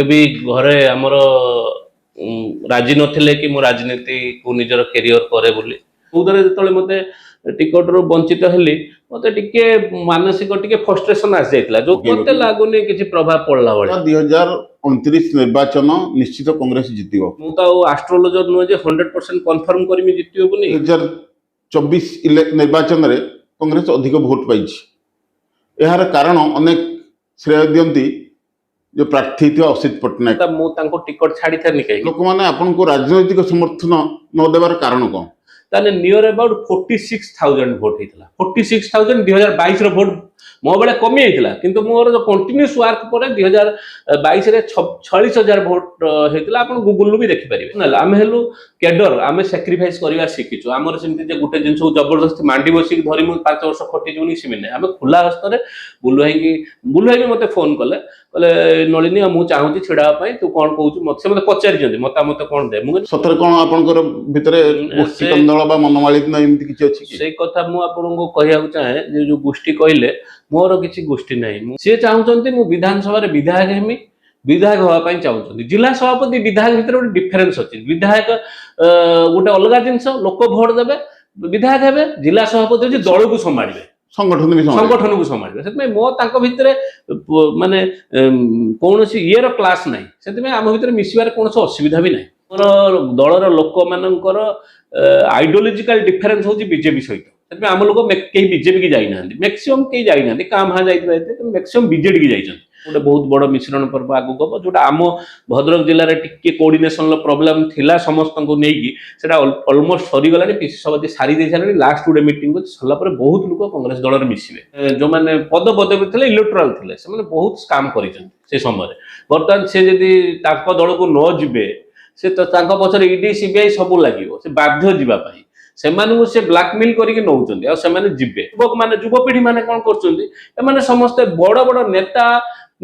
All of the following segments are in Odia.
भी घरे आमर राजी नथिले कि मु राजनीति को निजर कैरियर करे बोली उधर जो मते टिकट रू वंचित हेली मते टिके मानसिक टिके फ्रस्ट्रेशन आसी जाइतला जो मते लागुनी किछि प्रभाव पड़ला बळे 2029 निर्वाचन निश्चित कांग्रेस जितिबो मु तो एस्ट्रोलॉजर नुहे जे 100% कंफर्म करमी जितियो बोली 2024 निर्वाचन रे कांग्रेस अधिक भोट पाइछि यार कारण अनेक श्रेय दियंती जो प्रार्थी थे असित पट्टनायक मु तांको टिकट छाड़ी थरनी कहि लोक माने आपन को राजनीतिक समर्थन न देबार कारण कोन ताने नियर अबाउट 46000 वोट हेतला 46000 2022 रो वोट मो बेले कमी हेतला किंतु मोर जो कंटीन्यूअस वर्क परे 2022 रे 46000 वोट हेतला आपन गूगल नु भी देखि परिबे न आमे हेलु कैडर आमे सैक्रिफाइस करिवा सिकिछु हमर सिमति जे गुटे जिंस जबरदस्ती मांडी बसी धरि मु 5 वर्ष खटी जुनी सिमिने आमे खुला हस्तरे बुलुहाई भी मते फोन कले नलिनी मु चाहूची छिड़ा पई तू कोन कहू मते मते पचारि जंदी मतामत कोन दे मु सतर कोन आपनकर भितरे गोष्ठी कंदळ बा मनमालित न एमति किछि अछि कि से कथा मु आपनको कहिया चाहे जे जो गोष्ठी कहले मोर किछि गोष्ठी नाही से चाहूचंती मु विधानसभा रे विधायक हेमी विधायक होवा पई चाहूचंती जिला सभापति विधायक भितर गोटे डिफरेंस अछि विधायक गोटे अलगा जिंस लोक भोट देबे विधायक हेबे जिला सभापति जे दल को संभाळिबे संगठन को संभाळिबे सेतमे मो तांको भितरे माने कोनोसी इयर क्लास नाही सेतमे आम भितरे मिसिबार कोनोसी असुविधा भी नाही मोर दलर लोक मानकर आइडियोलॉजिकल डिफरेंस होची बीजेपी सहित सेतमे आम लोक केही बीजेपी की जाई नांदी मैक्सिमम केही जाई नांदी काम हा जाई मैक्सिमम बीजेडी की जाई गोटे बहुत बड़ मिश्रण पर्व आगु गब जोटा आम भद्रक जिले में टिके कोऑर्डिनेशन प्रोब्लेम थिला समस्त को नेकी सेटा ऑलमोस्ट सरी गलानी पीसी सभापति सारी दे सारे लास्ट गुडे मीटिंग सरला पर बहुत लोक कांग्रेस दल रे मिसिबे जो माने पद पदवी थिले इलेक्टोरल थिले से माने बहुत स्कैम करिसन से समय बर्तमान से जदी ताको दल को न जिबे से तो ताको पछरे ईडी सीबीआई सब लागिवो से बाध्य जिबा पई सेमानु से ब्लैकमेल करिके नउचंदी आ सेमाने जिबे युवपीढ़ी माने कोन करचंदी एमाने समस्त बड़ बड़ नेता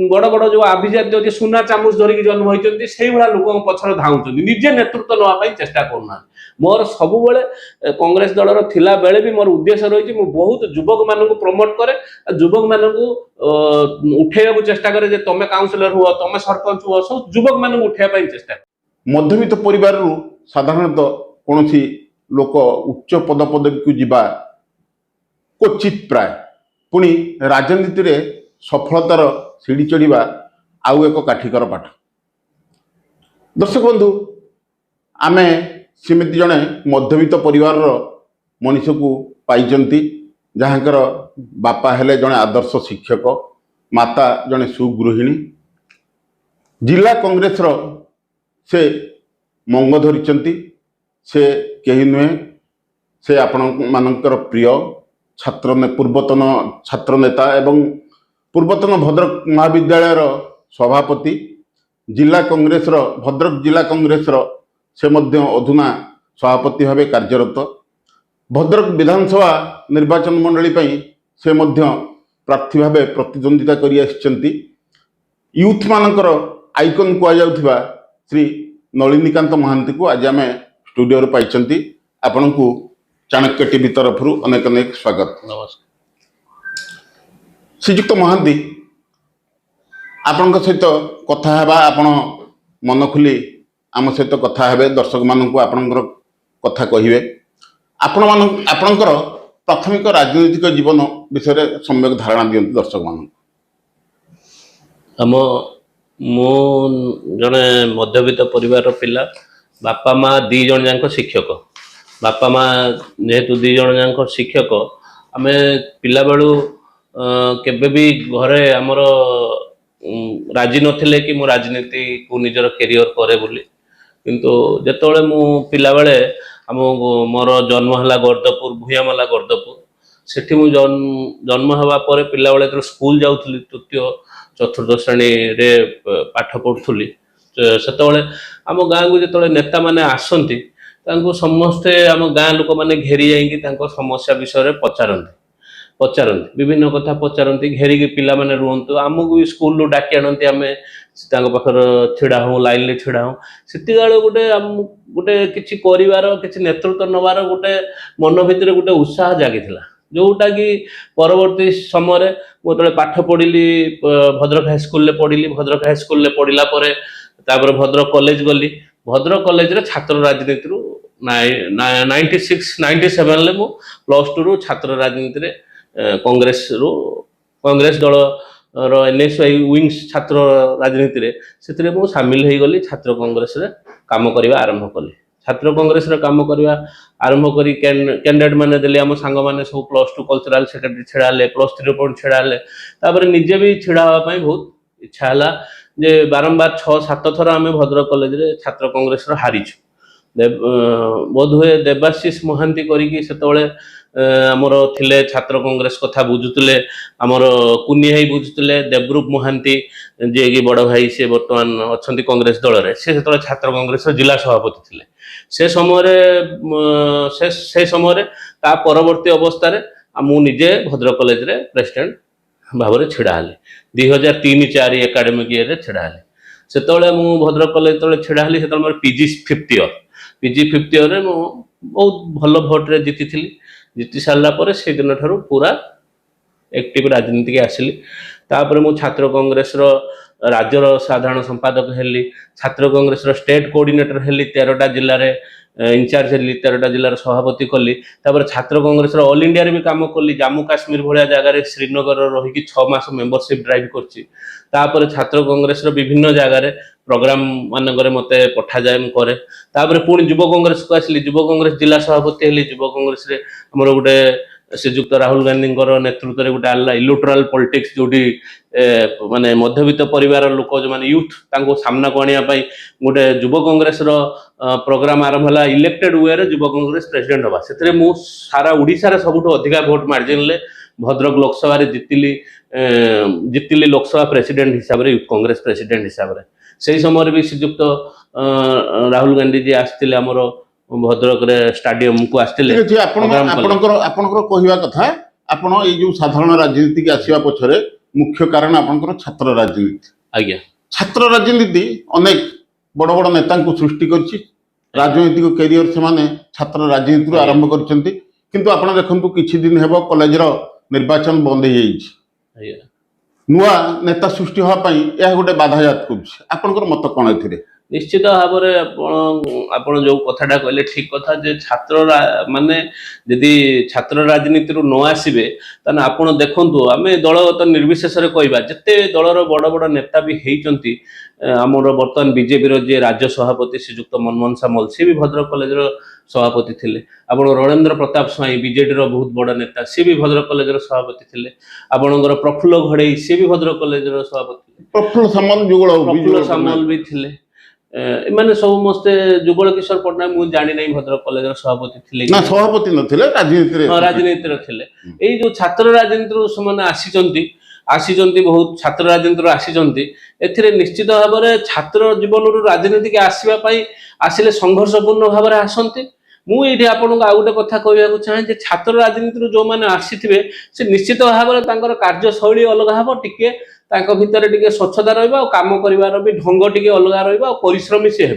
बड़ बड़ जो अभिजात जो सुना चामच धरिक जन्म होइचंदी सेही भला लोक पछर धाउचंदी निजे नेतृत्व नवा पई चेष्टा करना मोर सब बेले कांग्रेस दलर थिला बेले भी मोर उद्देश्य रही मु बहुत युवक मानक प्रमोट करे युवक मानक उठेया चेष्टा करे जे तमे काउंसिलर हुआ तमे सरपंच हुआ सब युवक मानक उठेया पई चेष्टा मध्यवित्त परिवार रु साधारणतः कोनोसी लोक उच्च पद पदवी को जीवा क्वचित प्राय पुणी राजनीति रे सफलतार सीढ़ी चढ़ा आउ एक काठिकर पाठ दर्शक बंधु आमे सेमिति जने मध्यवित्त परिवार मनीष को पाइचंती जहाँकर बापा हेले जने आदर्श शिक्षक माता जने सुगृहिणी जिला कांग्रेस से मंग धरिचंती से कहीं नुहे से आपण मानकर प्रिय छात्र पूर्वतन छात्र नेता एवं पूर्वतन भद्रक महाविद्यालय सभापति जिला कांग्रेस भद्रक जिला कांग्रेस से मध्य अधुना सभापति भाव कार्यरत भद्रक विधानसभा निर्वाचन मंडली से मध्य प्रार्थी भाव प्रतिद्वंदिता करि आछिचंती यूथ मानकर आइकन कुआ श्री नलिनीकांत महांती को आज आम स्टूडियो रे पाइचंती आपण को चाणक्य टीवी तरफ अनेक अनेक स्वागत नमस्कार श्रीजुक्त महांती आपण सहित कथा हेबा आपण मन खुली आम सहित कथा हेबे दर्शक मानक आपणकर कथा कहिबे आपणकर प्राथमिक राजनीतिक जीवन विषय सम्यक धारणा दियंती दर्शक मानक आम मो जने मध्यवित्त परिवार पिला बापा माँ दी जन जाक शिक्षक बापा माँ जेहेतु दी जन जाक शिक्षक आम पिला बेलू केबे भी घरे आमर राजी नथिले कि मु राजनीति को निजर कैरियर करे बोली किंतु जेतोले मु पिला बेले आम मोर जन्म हला गर्दपुर भूयामला गर्दपुर सेठी मु जन्म हवा परे पिला बेले स्कूल जाउथली तृतीय चतुर्थ श्रेणी रे पाठ पढ़ुली सेतबेले आम गाँ को जो नेता मैंने आसती समस्ते आम गाँ लोक मैंने घेरी जाइए समस्या विषय पचारती विभिन्न कथा पचारती घेरिकी पिला माने रुहतु आमको भी स्कूल डाकी आनती आम पाखर छिड़ा हूँ लाइन में छिड़ा हूँ से गोटे गोटे किसी कर नेतृत्व नवार गोटे मन भितर गोटे उत्साह जागी जोटा कि परवर्ती समय मुझे पाठ पढ़ी भद्रक हाईस्कल पढ़ी भद्रक हाईस्कल पढ़ला भद्रक कॉलेज गली भद्रक कॉलेज छात्र राजनीति 96-97 +2 छात्र राजनीति कांग्रेस दल NSY विंग्स छात्र राजनीति से सामिल हो गली छात्र कांग्रेस काम करने आरंभ कली छात्र कांग्रेस काम करने आरंभ करी कैंडिडेट मैंने देले आम सांग मैंने सब +2 कल्चरल सेक्रेटरी छेड़ाले +3 छेड़ाले निजे भी छिड़ा हाँपाई बहुत इच्छा है जे बारंबार 6-7 थर आम भद्रक कॉलेज रे छात्र कांग्रेस हारीचु बोध हुए देवाशीष महांती करते आमर थिले छात्र कांग्रेस कथा बुझुले आमर कुनी भाई बुझुले देवरूप महांती जे कि बड़ भाई से बर्तमान अच्छा कांग्रेस दल में से छात्र कांग्रेस जिला सभापति थिले से समय ता परवर्ती अवस्था मु निजे भद्रक कॉलेज रे प्रेसिडेंट भाव में छिड़ा हेली 2003-04 एकाडेमिक ईयर छिड़ा हेली से मु भद्रक कॉलेज जो छिड़ा हेली से मोर PG 5th ईयर मु बहुत भल भोट्रे जीति जीति सारापर से दिन ठार पूरा एक्टिव राजनीति आसली तापर मु छात्र कांग्रेस राज्यर साधारण संपादक हेली छात्र कांग्रेस स्टेट कोऑर्डिनेटर हेली 13टा जिले में इंचार्ज हेली 13टा जिलार सभापति कली तापर छात्र कांग्रेस ऑल इंडिया रे भी काम कली जम्मू काश्मीर भाया जगह श्रीनगर रही 6 मास मेंबरशिप ड्राइव कर छात्र कांग्रेस विभिन्न जगह प्रोग्राम मानक मत पठा जाए करे तापर पुणी युव कांग्रेस को आसली युव कांग्रेस जिला सभापति हेली युव कांग्रेस आमर गोटे श्रीजुक्त राहुल गांधी नेतृत्व में गोटे आला इलेक्टोराल पॉलिटिक्स जोटी माने मध्यवित्त परिवार लोक जो माने यूथ तांको सामना को आनिया पई गोटे युव कांग्रेस प्रोग्राम आरंभ होला इलेक्टेड वे रे युव कांग्रेस प्रेसिडेंट हवा सेतरे मु सारा ओडिसा रे सबुठो अधिका वोट मार्जिन ले भद्रक लोकसभा रे जितिली लोकसभा प्रेसिडेंट हिसाब रे यूथ कांग्रेस प्रेसिडेंट हिसाब रे से समय भी श्रीजुक्त राहुल गांधी जी आस्तिले हमर भद्रक रे स्टेडियम को आस्तिले कहवा कथा आपण ए जो साधारण राजनीति के आसीबा पछरे मुख्य कारण आपनकर छात्र राजनीति आज्ञा छात्र राजनीति अनेक बड़ बड़ नेता को सृष्टि करछि राजनीतिक कैरियर से माने छात्र राजनीति आरंभ करछन्ति किंतु आपण देखंतु किछि दिन हेबो कॉलेज रो निर्वाचन बंद हो जाइछि नुआ नेता सृष्टि होआ पई या गोटे बाधाजात करछि आपनकर मत कोन एथिरे निश्चित भाव में जो कथाटा कहले ठीक कथा जे छात्र माने यदि छात्र राजनीति न आसबे ताने आपण देखंतु आमे दलगत निर्विशेष कहवा जिते दलर बड़ बड़ नेता भी होती आमर बर्तमान बीजेपी जे राज्य सभापति श्रीजुक्त मनमोहन सामल सी भी भद्रक कॉलेज सभापति थे आपण रणेन्द्र प्रताप स्वाई बीजेडी बहुत बड़ नेता सी भी भद्रक कॉलेज सभापति थे आपणकर प्रफुल्ल घड़ई सी भी भद्रक कॉलेज सभापति प्रफुल्ल सामल भी थे एमाने समस्ते जुगल किशोर पट्टनायक मुझे जानी नहीं भद्रक कॉलेज सभापति थे ना सभापति नथिले राजनीति रे एई जो छात्र राजनीति से आसी बहुत छात्र राजनीति आसी एथिरे निश्चित भाव में छात्र जीवन राजनीति के आसवा आसिले संघर्षपूर्ण भाव में आसती मुझे आपको आउ गोटे कथा कहवाक चाहे छात्र राजनीति जो मैंने आसी से निश्चित भाव में कार्यशैली अलग हम टिके भितर टिके स्वच्छता रहा काम कर भी ढंग टिके अलग रहा परिश्रमी सी हे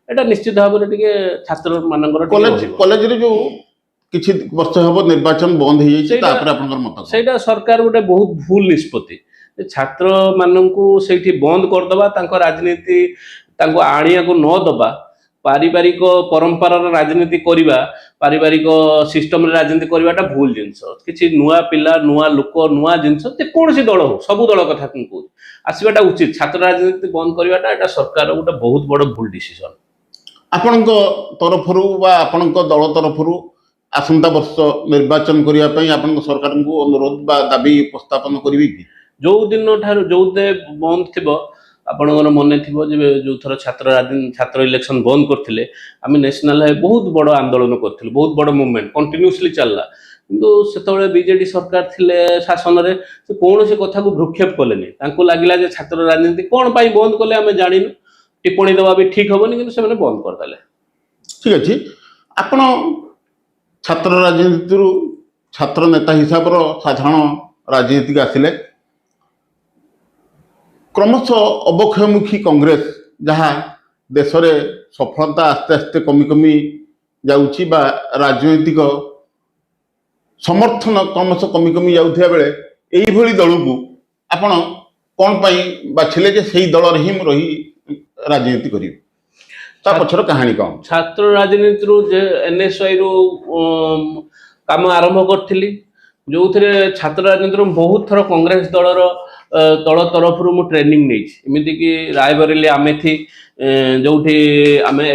एटा निश्चित भाव में टिके छात्र मानकर कॉलेज रे जो किछि वर्ष हबो निर्वाचन बंद हो जाइछि तापर आपनकर मत सेटा सरकार गोटे बहुत भूल निष्पत्ति छात्र माननकु सेठी बंद कर दबा तांको राजनीति तांको आनिया को न दबा पारिवारिक परंपरा राजनीति करवा पारिवारिक सिस्टम राजनीति करवाटा भूल जिनस किसी नुआ पिला नुआ लोक नुआ जिनस कौन सी दल हो सब दल कथा कहूँ आसवाटा उचित छात्र राजनीति बंद करवाटा एटा सरकार गोटे बहुत बड़ भूल डिसीजन आपण तरफरु बा आपण दल तरफरु आसंता वर्ष निर्वाचन करने आपण सरकार को अनुरोध बा दाबी उपस्थापन करिवे कि जो दिन ठार जो बंद थी आपणकर मन थी जो थर छात्र इलेक्शन बंद करते आम नेशनल बहुत बड़ आंदोलन करते बहुत बड़ मुवमेंट कंटिन्यूसली चलला किंतु से बीजेडी सरकार थिले शासन में कौन सी कथा को भ्रूक्षेप कले लगला छात्र राजनीति कौन पाई बंद कले आम जानी टिप्पणी दवा भी ठीक हेनी कि से बंद करदे ठीक अच्छे आपण छात्र राजनीति छात्र नेता हिसाब साधारण राजनीति आसिले क्रमशः अवक्षयमुखी कांग्रेस जहाँ देश में सफलता आस्ते आस्ते कमी कमी जाउची बा राजनीतिक ସମର୍ଥନ କ୍ରମଶଃ କମି କମି ଯାଉଥିବା ବେଳେ ଏଇଭଳି ଦଳକୁ ଆପଣ କ'ଣ ପାଇଁ ବାଛିଲେ ଯେ ସେଇ ଦଳରେ ହିଁ ମୁଁ ରହି ରାଜନୀତି କରିବି? ତା ପଛର କାହାଣୀ କ'ଣ? ଛାତ୍ର ରାଜନୀତିରୁ ଯେ NSY ରୁ କାମ ଆରମ୍ଭ କରିଥିଲି, ଯୋଉଥିରେ ଛାତ୍ର ରାଜନୀତିରୁ ବହୁତ ଥର କଂଗ୍ରେସ ଦଳର ଦଳ ତରଫରୁ ମୁଁ ଟ୍ରେନିଂ ନେଇଛି। ଏମିତିକି ରାୟବରେଲି ଆମେଥି ଯୋଉଠି ଆମେ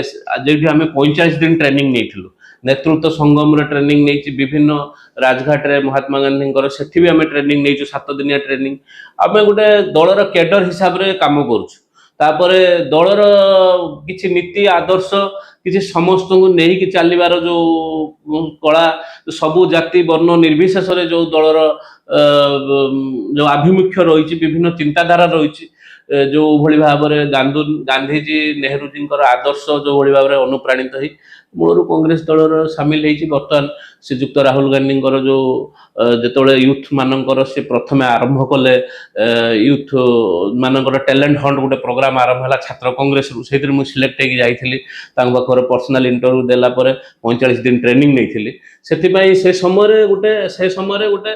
45 ଦିନ ଟ୍ରେନିଂ ନେଇଥିଲୁ। ନେତୃତ୍ୱ ସଂଗମରେ ଟ୍ରେନିଂ ନେଇଛି, ବିଭିନ୍ନ ରାଜଘାଟରେ ମହାତ୍ମା ଗାନ୍ଧୀଙ୍କର ସେଠି ବି ଆମେ ଟ୍ରେନିଂ ନେଇଛୁ, 7 ଦିନିଆ ଟ୍ରେନିଂ। ଆମେ ଗୋଟେ ଦଳର କେଡର ହିସାବରେ କାମ କରୁଛୁ। ତାପରେ ଦଳର କିଛି ନୀତି ଆଦର୍ଶ, କିଛି ସମସ୍ତଙ୍କୁ ନେଇକି ଚାଲିବାର ଯୋଉ କଳା, ସବୁ ଜାତି ବର୍ଣ୍ଣ ନିର୍ବିଶେଷରେ ଯୋଉ ଦଳର ଯୋଉ ଆଭିମୁଖ୍ୟ ରହିଛି, ବିଭିନ୍ନ ଚିନ୍ତାଧାରା ରହିଛି, ଯୋଉ ଭଳି ଭାବରେ ଗାନ୍ଧୀଜୀ ନେହେରୁଜୀଙ୍କର ଆଦର୍ଶ ଯୋଉ ଭଳି ଭାବରେ ଅନୁପ୍ରାଣିତ ହେଇ ମୂଳରୁ କଂଗ୍ରେସ ଦଳର ସାମିଲ ହେଇଛି। ବର୍ତ୍ତମାନ ଶ୍ରୀଯୁକ୍ତ ରାହୁଲ ଗାନ୍ଧୀଙ୍କର ଯୋଉ ଯେତେବେଳେ ୟୁଥ ମାନଙ୍କର ସେ ପ୍ରଥମେ ଆରମ୍ଭ କଲେ, ୟୁଥ ମାନଙ୍କର ଟ୍ୟାଲେଣ୍ଟ ହଣ୍ଟ ଗୋଟେ ପ୍ରୋଗ୍ରାମ ଆରମ୍ଭ ହେଲା ଛାତ୍ର କଂଗ୍ରେସରୁ, ସେଇଥିରେ ମୁଁ ସିଲେକ୍ଟ ହେଇକି ଯାଇଥିଲି। ତାଙ୍କ ପାଖରେ ପର୍ସନାଲ ଇଣ୍ଟରଭ୍ୟୁ ଦେଲା ପରେ 45 ଦିନ ଟ୍ରେନିଂ ନେଇଥିଲି। ସେଥିପାଇଁ ସେ ସମୟରେ ଗୋଟେ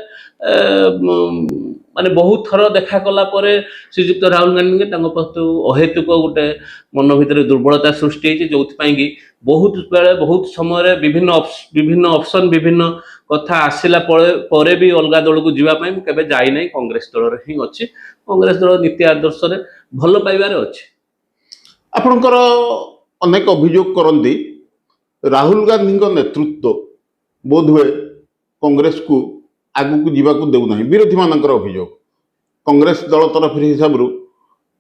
ମାନେ ବହୁତ ଥର ଦେଖା କଲା ପରେ ଶ୍ରୀଯୁକ୍ତ ରାହୁଲ ଗାନ୍ଧୀଙ୍କୁ ତାଙ୍କ ପ୍ରତି ଅହେତୁକ ଗୋଟେ ମନ ଭିତରେ ଦୁର୍ବଳତା ସୃଷ୍ଟି ହେଇଛି, ଯୋଉଥିପାଇଁ କି ବହୁତ ବେଳେ ବହୁତ ସମୟରେ ବିଭିନ୍ନ ଅପସନ, ବିଭିନ୍ନ କଥା ଆସିଲା ପରେ ବି ଅଲଗା ଦଳକୁ ଯିବା ପାଇଁ ମୁଁ କେବେ ଯାଇନାହିଁ। କଂଗ୍ରେସ ଦଳରେ ହିଁ ଅଛି, କଂଗ୍ରେସ ଦଳ ନୀତି ଆଦର୍ଶରେ ଭଲ ପାଇବାରେ ଅଛି। ଆପଣଙ୍କର ଅନେକ ଅଭିଯୋଗ କରନ୍ତି ରାହୁଲ ଗାନ୍ଧୀଙ୍କ ନେତୃତ୍ୱ ବୋଧହୁଏ କଂଗ୍ରେସକୁ ଆଗକୁ ଯିବାକୁ ଦେଉନାହିଁ। ବିରୋଧୀମାନଙ୍କର ଅଭିଯୋଗ, କଂଗ୍ରେସ ଦଳ ତରଫରୁ ହିସାବରୁ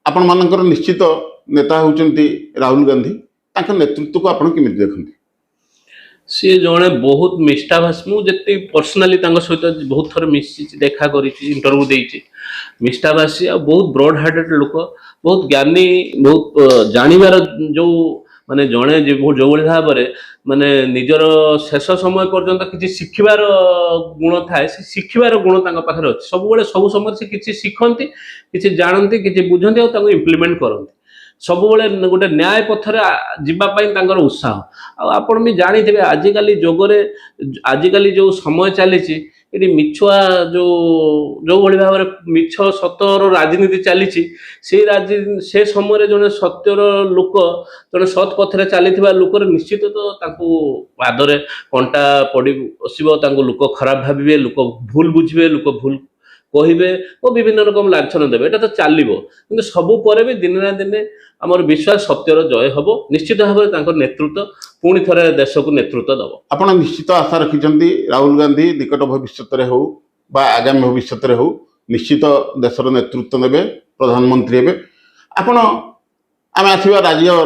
ଆପଣମାନଙ୍କର ନିଶ୍ଚିତ ନେତା ହେଉଛନ୍ତି ରାହୁଲ ଗାନ୍ଧୀ। ତାଙ୍କ ନେତୃତ୍ୱକୁ ଆପଣ କେମିତି ଦେଖନ୍ତି? ସିଏ ଜଣେ ବହୁତ ମିଷ୍ଟାଭାଷୀ। ମୁଁ ଯେତିକି ପର୍ସନାଲି ତାଙ୍କ ସହିତ ବହୁତ ଥର ମିଶିଛି, ଦେଖା କରିଛି, ଇଣ୍ଟରଭ୍ୟୁ ଦେଇଛି। ମିଷ୍ଟାଭାଷୀ ଆଉ ବହୁତ ବ୍ରଡ ହାର୍ଟେଡ ଲୋକ, ବହୁତ ଜ୍ଞାନୀ, ବହୁତ ଜାଣିବାର ଯୋଉ ମାନେ ଜଣେ ଯୋଉଭଳି ଭାବରେ ମାନେ ନିଜର ଶେଷ ସମୟ ପର୍ଯ୍ୟନ୍ତ କିଛି ଶିଖିବାର ଗୁଣ ଥାଏ, ସେ ଶିଖିବାର ଗୁଣ ତାଙ୍କ ପାଖରେ ଅଛି। ସବୁବେଳେ ସବୁ ସମୟରେ ସେ କିଛି ଶିଖନ୍ତି, କିଛି ଜାଣନ୍ତି, କିଛି ବୁଝନ୍ତି ଆଉ ତାକୁ ଇମ୍ପ୍ଲିମେଣ୍ଟ କରନ୍ତି। ସବୁବେଳେ ଗୋଟେ ନ୍ୟାୟ ପଥରେ ଯିବା ପାଇଁ ତାଙ୍କର ଉତ୍ସାହ। ଆଉ ଆପଣ ବି ଜାଣିଥିବେ ଆଜିକାଲି ଯୋଉ ସମୟ ଚାଲିଛି, ଏଠି ମିଛୁଆ ଯୋଉଭଳି ଭାବରେ ମିଛ ସତର ରାଜନୀତି ଚାଲିଛି, ସେ ସମୟରେ ଜଣେ ସତ୍ୟର ଲୋକ, ଜଣେ ସତ୍ ପଥରେ ଚାଲିଥିବା ଲୋକର ନିଶ୍ଚିତ ତ ତାଙ୍କୁ ପାଦରେ କଣ୍ଟା ପଡ଼ି ବସିବ, ତାଙ୍କୁ ଲୋକ ଖରାପ ଭାବିବେ, ଲୋକ ଭୁଲ ବୁଝିବେ, ଲୋକ ଭୁଲ କହିବେ ଓ ବିଭିନ୍ନ ରକମ ଲାଞ୍ଛନ ଦେବେ। ଏଟା ତ ଚାଲିବ, କିନ୍ତୁ ସବୁ ପରେ ବି ଦିନେ ନା ଦିନେ ଆମର ବିଶ୍ୱାସ ସତ୍ୟର ଜୟ ହବ। ନିଶ୍ଚିତ ଭାବରେ ତାଙ୍କ ନେତୃତ୍ୱ ପୁଣି ଥରେ ଦେଶକୁ ନେତୃତ୍ୱ ଦବ। ଆପଣ ନିଶ୍ଚିତ ଆଶା ରଖିଛନ୍ତି ରାହୁଲ ଗାନ୍ଧୀ ନିକଟ ଭବିଷ୍ୟତରେ ହଉ ବା ଆଗାମୀ ଭବିଷ୍ୟତରେ ହଉ ନିଶ୍ଚିତ ଦେଶର ନେତୃତ୍ୱ ନେବେ, ପ୍ରଧାନମନ୍ତ୍ରୀ ହେବେ। ଆମେ ଆସିବା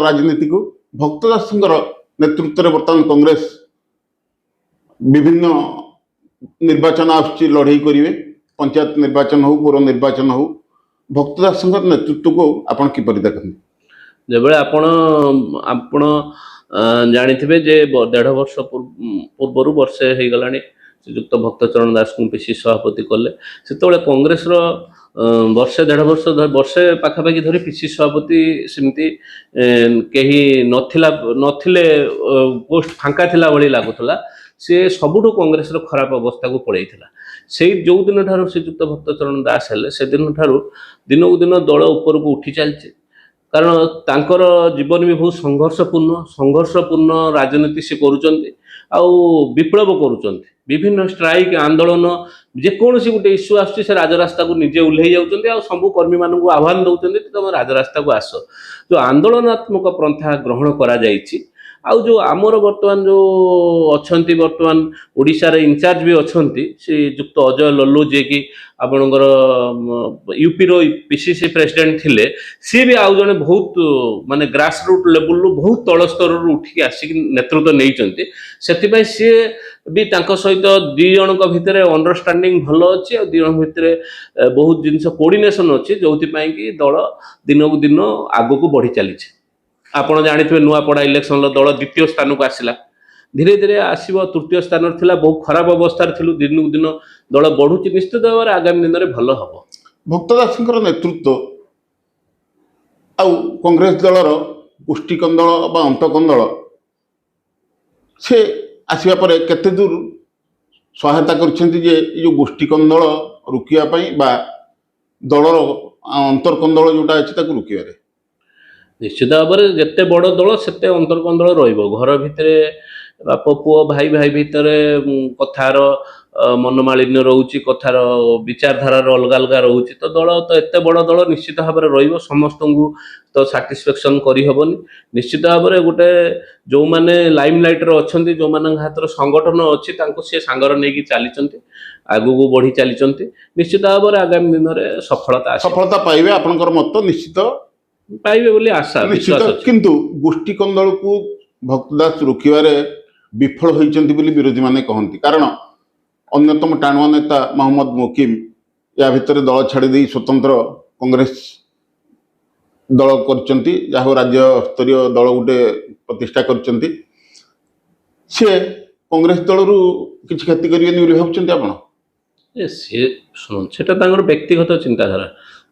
ରାଜନୀତିକୁ। ଭକ୍ତ ଦାସଙ୍କର ନେତୃତ୍ୱରେ ବର୍ତ୍ତମାନ କଂଗ୍ରେସ ବିଭିନ୍ନ ନିର୍ବାଚନ ଆସୁଛି, ଲଢ଼େଇ କରିବେ। ପଞ୍ଚାୟତ ନିର୍ବାଚନ ହଉ, ପୌର ନିର୍ବାଚନ ହଉ, ଭକ୍ତ ଦାସଙ୍କର ନେତୃତ୍ୱକୁ ଆପଣ କିପରି ଦେଖନ୍ତି? ଯେବେଳେ ଆପଣ ଜାଣିଥିବେ ଯେ 1.5 ବର୍ଷ ପୂର୍ବରୁ ବର୍ଷେ ହେଇଗଲାଣି ଶ୍ରୀଯୁକ୍ତ ଭକ୍ତଚରଣ ଦାସଙ୍କୁ ପିସିସି ସଭାପତି କଲେ। ସେତେବେଳେ କଂଗ୍ରେସର ବର୍ଷେ ପାଖାପାଖି ଧରି ପିସିସି ସଭାପତି ସେମିତି କେହି ନଥିଲେ, ପୋଷ୍ଟ ଫାଙ୍କା ଥିଲା ଭଳି ଲାଗୁଥିଲା। ସେ ସବୁଠୁ କଂଗ୍ରେସର ଖରାପ ଅବସ୍ଥାକୁ ପଳେଇଥିଲା। ସେଇ ଯୋଉ ଦିନ ଠାରୁ ଶ୍ରୀଯୁକ୍ତ ଭକ୍ତଚରଣ ଦାସ ହେଲେ, ସେଦିନ ଠାରୁ ଦିନକୁ ଦିନ ଦଳ ଉପରକୁ ଉଠି ଚାଲିଛି। କାରଣ ତାଙ୍କର ଜୀବନ ବି ବହୁତ ସଂଘର୍ଷପୂର୍ଣ୍ଣ ରାଜନୀତି ସେ କରୁଛନ୍ତି ଆଉ ବିପ୍ଳବ କରୁଛନ୍ତି। ବିଭିନ୍ନ ଷ୍ଟ୍ରାଇକ ଆନ୍ଦୋଳନ, ଯେକୌଣସି ଗୋଟେ ଇସ୍ୟୁ ଆସୁଛି ସେ ରାଜରାସ୍ତାକୁ ନିଜେ ଓହ୍ଲେଇ ଯାଉଛନ୍ତି ଆଉ ସବୁ କର୍ମୀମାନଙ୍କୁ ଆହ୍ୱାନ ଦଉଛନ୍ତି ତମେ ରାଜରାସ୍ତାକୁ ଆସ। ଯୋଉ ଆନ୍ଦୋଳନାତ୍ମକ ପନ୍ଥା ଗ୍ରହଣ କରାଯାଇଛି, ଆଉ ଯୋଉ ଆମର ବର୍ତ୍ତମାନ ଯୋଉ ଅଛନ୍ତି, ବର୍ତ୍ତମାନ ଓଡ଼ିଶାରେ ଇନଚାର୍ଜ ବି ଅଛନ୍ତି ଶ୍ରୀଯୁକ୍ତ ଅଜୟ ଲଲ୍ଲୁ, ଯିଏକି ଆପଣଙ୍କର ୟୁପିର ପିସିସି ପ୍ରେସିଡେଣ୍ଟ ଥିଲେ। ସିଏ ବି ଆଉ ଜଣେ ବହୁତ ମାନେ ଗ୍ରାସ ରୁଟ୍ ଲେବୁଲରୁ ବହୁତ ତଳ ସ୍ତରରୁ ଉଠିକି ଆସିକି ନେତୃତ୍ୱ ନେଇଛନ୍ତି। ସେଥିପାଇଁ ସିଏ ବି ତାଙ୍କ ସହିତ 2 ଜଣଙ୍କ ଭିତରେ ଅଣ୍ଡରଷ୍ଟାଣ୍ଡିଂ ଭଲ ଅଛି ଆଉ 2 ଜଣଙ୍କ ଭିତରେ ବହୁତ ଜିନିଷ କୋର୍ଡିନେସନ ଅଛି, ଯୋଉଥିପାଇଁ କି ଦଳ ଦିନକୁ ଦିନ ଆଗକୁ ବଢି ଚାଲିଛି। ଆପଣ ଜାଣିଥିବେ ନୂଆପଡ଼ା ଇଲେକ୍ସନର ଦଳ 2ୟ ସ୍ଥାନକୁ ଆସିଲା, ଧୀରେ ଧୀରେ ଆସିବ 3ୟ ସ୍ଥାନରେ ଥିଲା, ବହୁତ ଖରାପ ଅବସ୍ଥାରେ ଥିଲୁ, ଦିନକୁ ଦିନ ଦଳ ବଢୁଛି। ନିଶ୍ଚିତ ଭାବରେ ଆଗାମୀ ଦିନରେ ଭଲ ହବ। ଭକ୍ତ ଦାସଙ୍କର ନେତୃତ୍ୱ ଆଉ କଂଗ୍ରେସ ଦଳର ଗୋଷ୍ଠୀ କନ୍ଦଳ ବା ଅନ୍ତକନ୍ଦଳ ସେ ଆସିବା ପରେ କେତେ ଦୂର ସହାୟତା କରିଛନ୍ତି ଯେ ଏଇ ଯୋଉ ଗୋଷ୍ଠୀ କନ୍ଦଳ ରୋକିବା ପାଇଁ ବା ଦଳର ଅନ୍ତର୍କନ୍ଦଳ ଯୋଉଟା ଅଛି ତାକୁ ରୋକିବାରେ? ନିଶ୍ଚିତ ଭାବରେ ଯେତେ ବଡ଼ ଦଳ ସେତେ ଅନ୍ତର୍କନ୍ଦଳ ରହିବ। ଘର ଭିତରେ ବାପ ପୁଅ ଭାଇ ଭାଇ ଭିତରେ କଥାର ମନମାଳିନ୍ୟ ରହୁଛି, କଥାର ବିଚାରଧାରାର ଅଲଗା ଅଲଗା ରହୁଛି। ତ ଦଳ ତ ଏତେ ବଡ଼ ଦଳ ନିଶ୍ଚିତ ଭାବରେ ରହିବ, ସମସ୍ତଙ୍କୁ ତ ସାଟିସ୍ଫ୍ୟାକ୍ସନ୍ କରିହେବନି। ନିଶ୍ଚିତ ଭାବରେ ଗୋଟେ ଯେଉଁମାନେ ଲାଇମଲାଇଟ୍ରେ ଅଛନ୍ତି, ଯେଉଁମାନଙ୍କ ହାତରେ ସଂଗଠନ ଅଛି, ତାଙ୍କୁ ସେ ସାଙ୍ଗରେ ନେଇକି ଚାଲିଛନ୍ତି, ଆଗକୁ ବଢ଼ି ଚାଲିଛନ୍ତି। ନିଶ୍ଚିତ ଭାବରେ ଆଗାମୀ ଦିନରେ ସଫଳତା ଆସିବ, ସଫଳତା ପାଇବେ ଆପଣଙ୍କର ମତ ନିଶ୍ଚିତ ପାଇବେ ବୋଲି ଆଶା ନିଶ୍ଚିତ। ବିଶ୍ୱାସ ଅଛି। କିନ୍ତୁ ଗୋଷ୍ଠୀ କନ୍ଦଳକୁ ଭକ୍ତ ଦାସ ରୋକିବାରେ ବିଫଳ ହୋଇଛନ୍ତି ବୋଲି ବିରୋଧୀମାନେ କହନ୍ତି। କାରଣ ଅନ୍ୟତମ ଟାଣୁଆ ନେତା ମହମ୍ମଦ ମୋକିମ ୟା ଭିତରେ ଦଳ ଛାଡ଼ି ଦେଇ ସ୍ୱତନ୍ତ୍ର କଂଗ୍ରେସ ଦଳ କରିଛନ୍ତି, ଯାହା ହଉ ରାଜ୍ୟ ସ୍ତରୀୟ ଦଳ ଗୋଟେ ପ୍ରତିଷ୍ଠା କରିଛନ୍ତି। ସେ କଂଗ୍ରେସ ଦଳରୁ କିଛି କ୍ଷତି କରିବେନି ବୋଲି ଭାବୁଛନ୍ତି ଆପଣ? ସିଏ ଶୁଣନ୍ତୁ, ସେଟା ତାଙ୍କର ବ୍ୟକ୍ତିଗତ ଚିନ୍ତାଧାରା।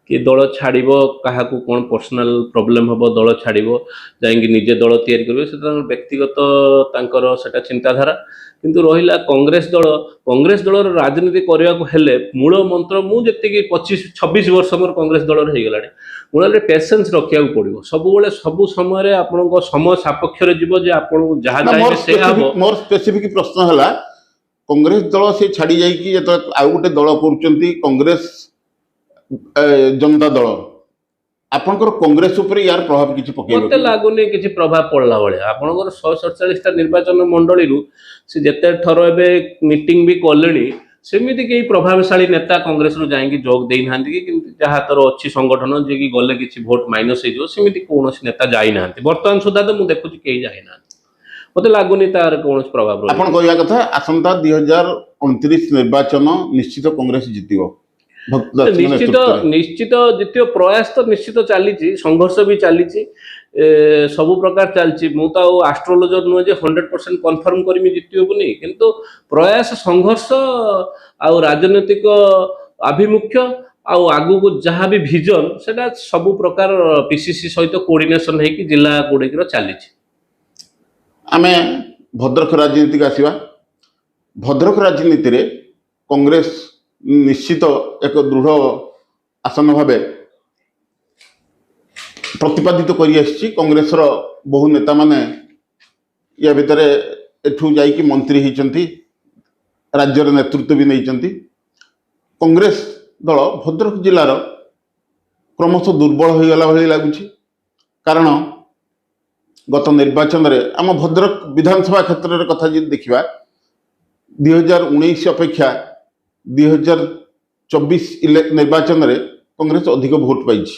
କି ଦଳ ଛାଡ଼ିବ, କାହାକୁ କ'ଣ ପର୍ସନାଲ ପ୍ରୋବ୍ଲେମ୍ ହେବ, ଦଳ ଛାଡ଼ିବ, ଯାଇକି ନିଜେ ଦଳ ତିଆରି କରିବେ, ସେଟା ତାଙ୍କର ବ୍ୟକ୍ତିଗତ ତାଙ୍କର ସେଟା ଚିନ୍ତାଧାରା। କିନ୍ତୁ ରହିଲା କଂଗ୍ରେସ ଦଳର ରାଜନୀତି କରିବାକୁ ହେଲେ ମୂଳ ମନ୍ତ୍ର, ମୁଁ ଯେତିକି 25-26 ବର୍ଷ ମୋର କଂଗ୍ରେସ ଦଳରେ ହେଇଗଲାଣି, ମୂଳରେ ପେସେନ୍ସ ରଖିବାକୁ ପଡ଼ିବ। ସବୁବେଳେ ସବୁ ସମୟରେ ଆପଣଙ୍କ ସମୟ ସାପେକ୍ଷରେ ଯିବ, ଯେ ଆପଣଙ୍କୁ ଯାହା ଚାହିଁବେ ସେଇଆ ହେବ। ମୋର ସ୍ପେସିଫିକ ପ୍ରଶ୍ନ ହେଲା, କଂଗ୍ରେସ ଦଳ ସେ ଛାଡ଼ି ଯାଇକି ଯେତେବେଳେ ଆଉ ଗୋଟେ ଦଳ କରୁଛନ୍ତି କଂଗ୍ରେସ ଜନତା ଦଳ, ଆପଣଙ୍କର କଂଗ୍ରେସ ଉପରେ ୟାର ପ୍ରଭାବ କିଛି ପକେଇବ? ମତେ ଲାଗୁନି କିଛି ପ୍ରଭାବ ପଡ଼ିଲା ଭଳିଆ। ଆପଣଙ୍କର 147ଟା ନିର୍ବାଚନ ମଣ୍ଡଳୀରୁ ସେ ଯେତେ ଥର ଏବେ ମିଟିଂ ବି କଲେଣି, ସେମିତି କେହି ପ୍ରଭାବଶାଳୀ ନେତା କଂଗ୍ରେସରୁ ଯାଇକି ଯୋଗ ଦେଇନାହାନ୍ତି କି କିନ୍ତୁ ଯାହା ତର ଅଛି ସଂଗଠନ ଯିଏକି ଗଲେ କିଛି ଭୋଟ ମାଇନସ୍ ହେଇଯିବ, ସେମିତି କୌଣସି ନେତା ଯାଇନାହାନ୍ତି। ବର୍ତ୍ତମାନ ସୁଦ୍ଧା ତ ମୁଁ ଦେଖୁଛି କେହି ଯାଇନାହାନ୍ତି। ମତେ ଲାଗୁନି ତାର କୌଣସି ପ୍ରଭାବ ରହିବ। ଆପଣ କହିବା କଥା ଆସନ୍ତା 2029 ନିର୍ବାଚନ ନିଶ୍ଚିତ କଂଗ୍ରେସ ଜିତିବ? ନିଶ୍ଚିତ ଜିତିବ, ପ୍ରୟାସ ତ ନିଶ୍ଚିତ ଚାଲିଛି, ସଂଘର୍ଷ ବି ଚାଲିଛି, ସବୁ ପ୍ରକାର ଚାଲିଛି। ମୁଁ ତ ଆଉ ଆଷ୍ଟ୍ରୋଲୋଜର ନୁହେଁ ଯେ 100% କନଫର୍ମ କରିମି ଜିତିବ ବୋଲି, କିନ୍ତୁ ପ୍ରୟାସ, ସଂଘର୍ଷ ଆଉ ରାଜନୈତିକ ଆଭିମୁଖ୍ୟ ଆଉ ଆଗକୁ ଯାହା ବି ଭିଜନ, ସେଟା ସବୁ ପ୍ରକାର ପିସିସି ସହିତ କୋଅର୍ଡିନେସନ ହେଇକି ଜିଲ୍ଲା ଗୁଡ଼ିକର ଚାଲିଛି। ଆମେ ଭଦ୍ରକ ରାଜନୀତିକୁ ଆସିବା। ଭଦ୍ରକ ରାଜନୀତିରେ କଂଗ୍ରେସ ନିଶ୍ଚିତ ଏକ ଦୃଢ଼ ଆସନ ଭାବେ ପ୍ରତିପାଦିତ କରି ଆସିଛି। କଂଗ୍ରେସର ବହୁ ନେତାମାନେ ୟା ଭିତରେ ଏଠୁ ଯାଇକି ମନ୍ତ୍ରୀ ହେଇଛନ୍ତି, ରାଜ୍ୟର ନେତୃତ୍ୱ ବି ନେଇଛନ୍ତି। କଂଗ୍ରେସ ଦଳ ଭଦ୍ରକ ଜିଲ୍ଲାର କ୍ରମଶଃ ଦୁର୍ବଳ ହୋଇଗଲା ଭଳି ଲାଗୁଛି। କାରଣ ଗତ ନିର୍ବାଚନରେ ଆମ ଭଦ୍ରକ ବିଧାନସଭା କ୍ଷେତ୍ରରେ କଥା ଯଦି ଦେଖିବା, 2019 ଅପେକ୍ଷା 2024 ନିର୍ବାଚନରେ କଂଗ୍ରେସ ଅଧିକ ଭୋଟ ପାଇଛି।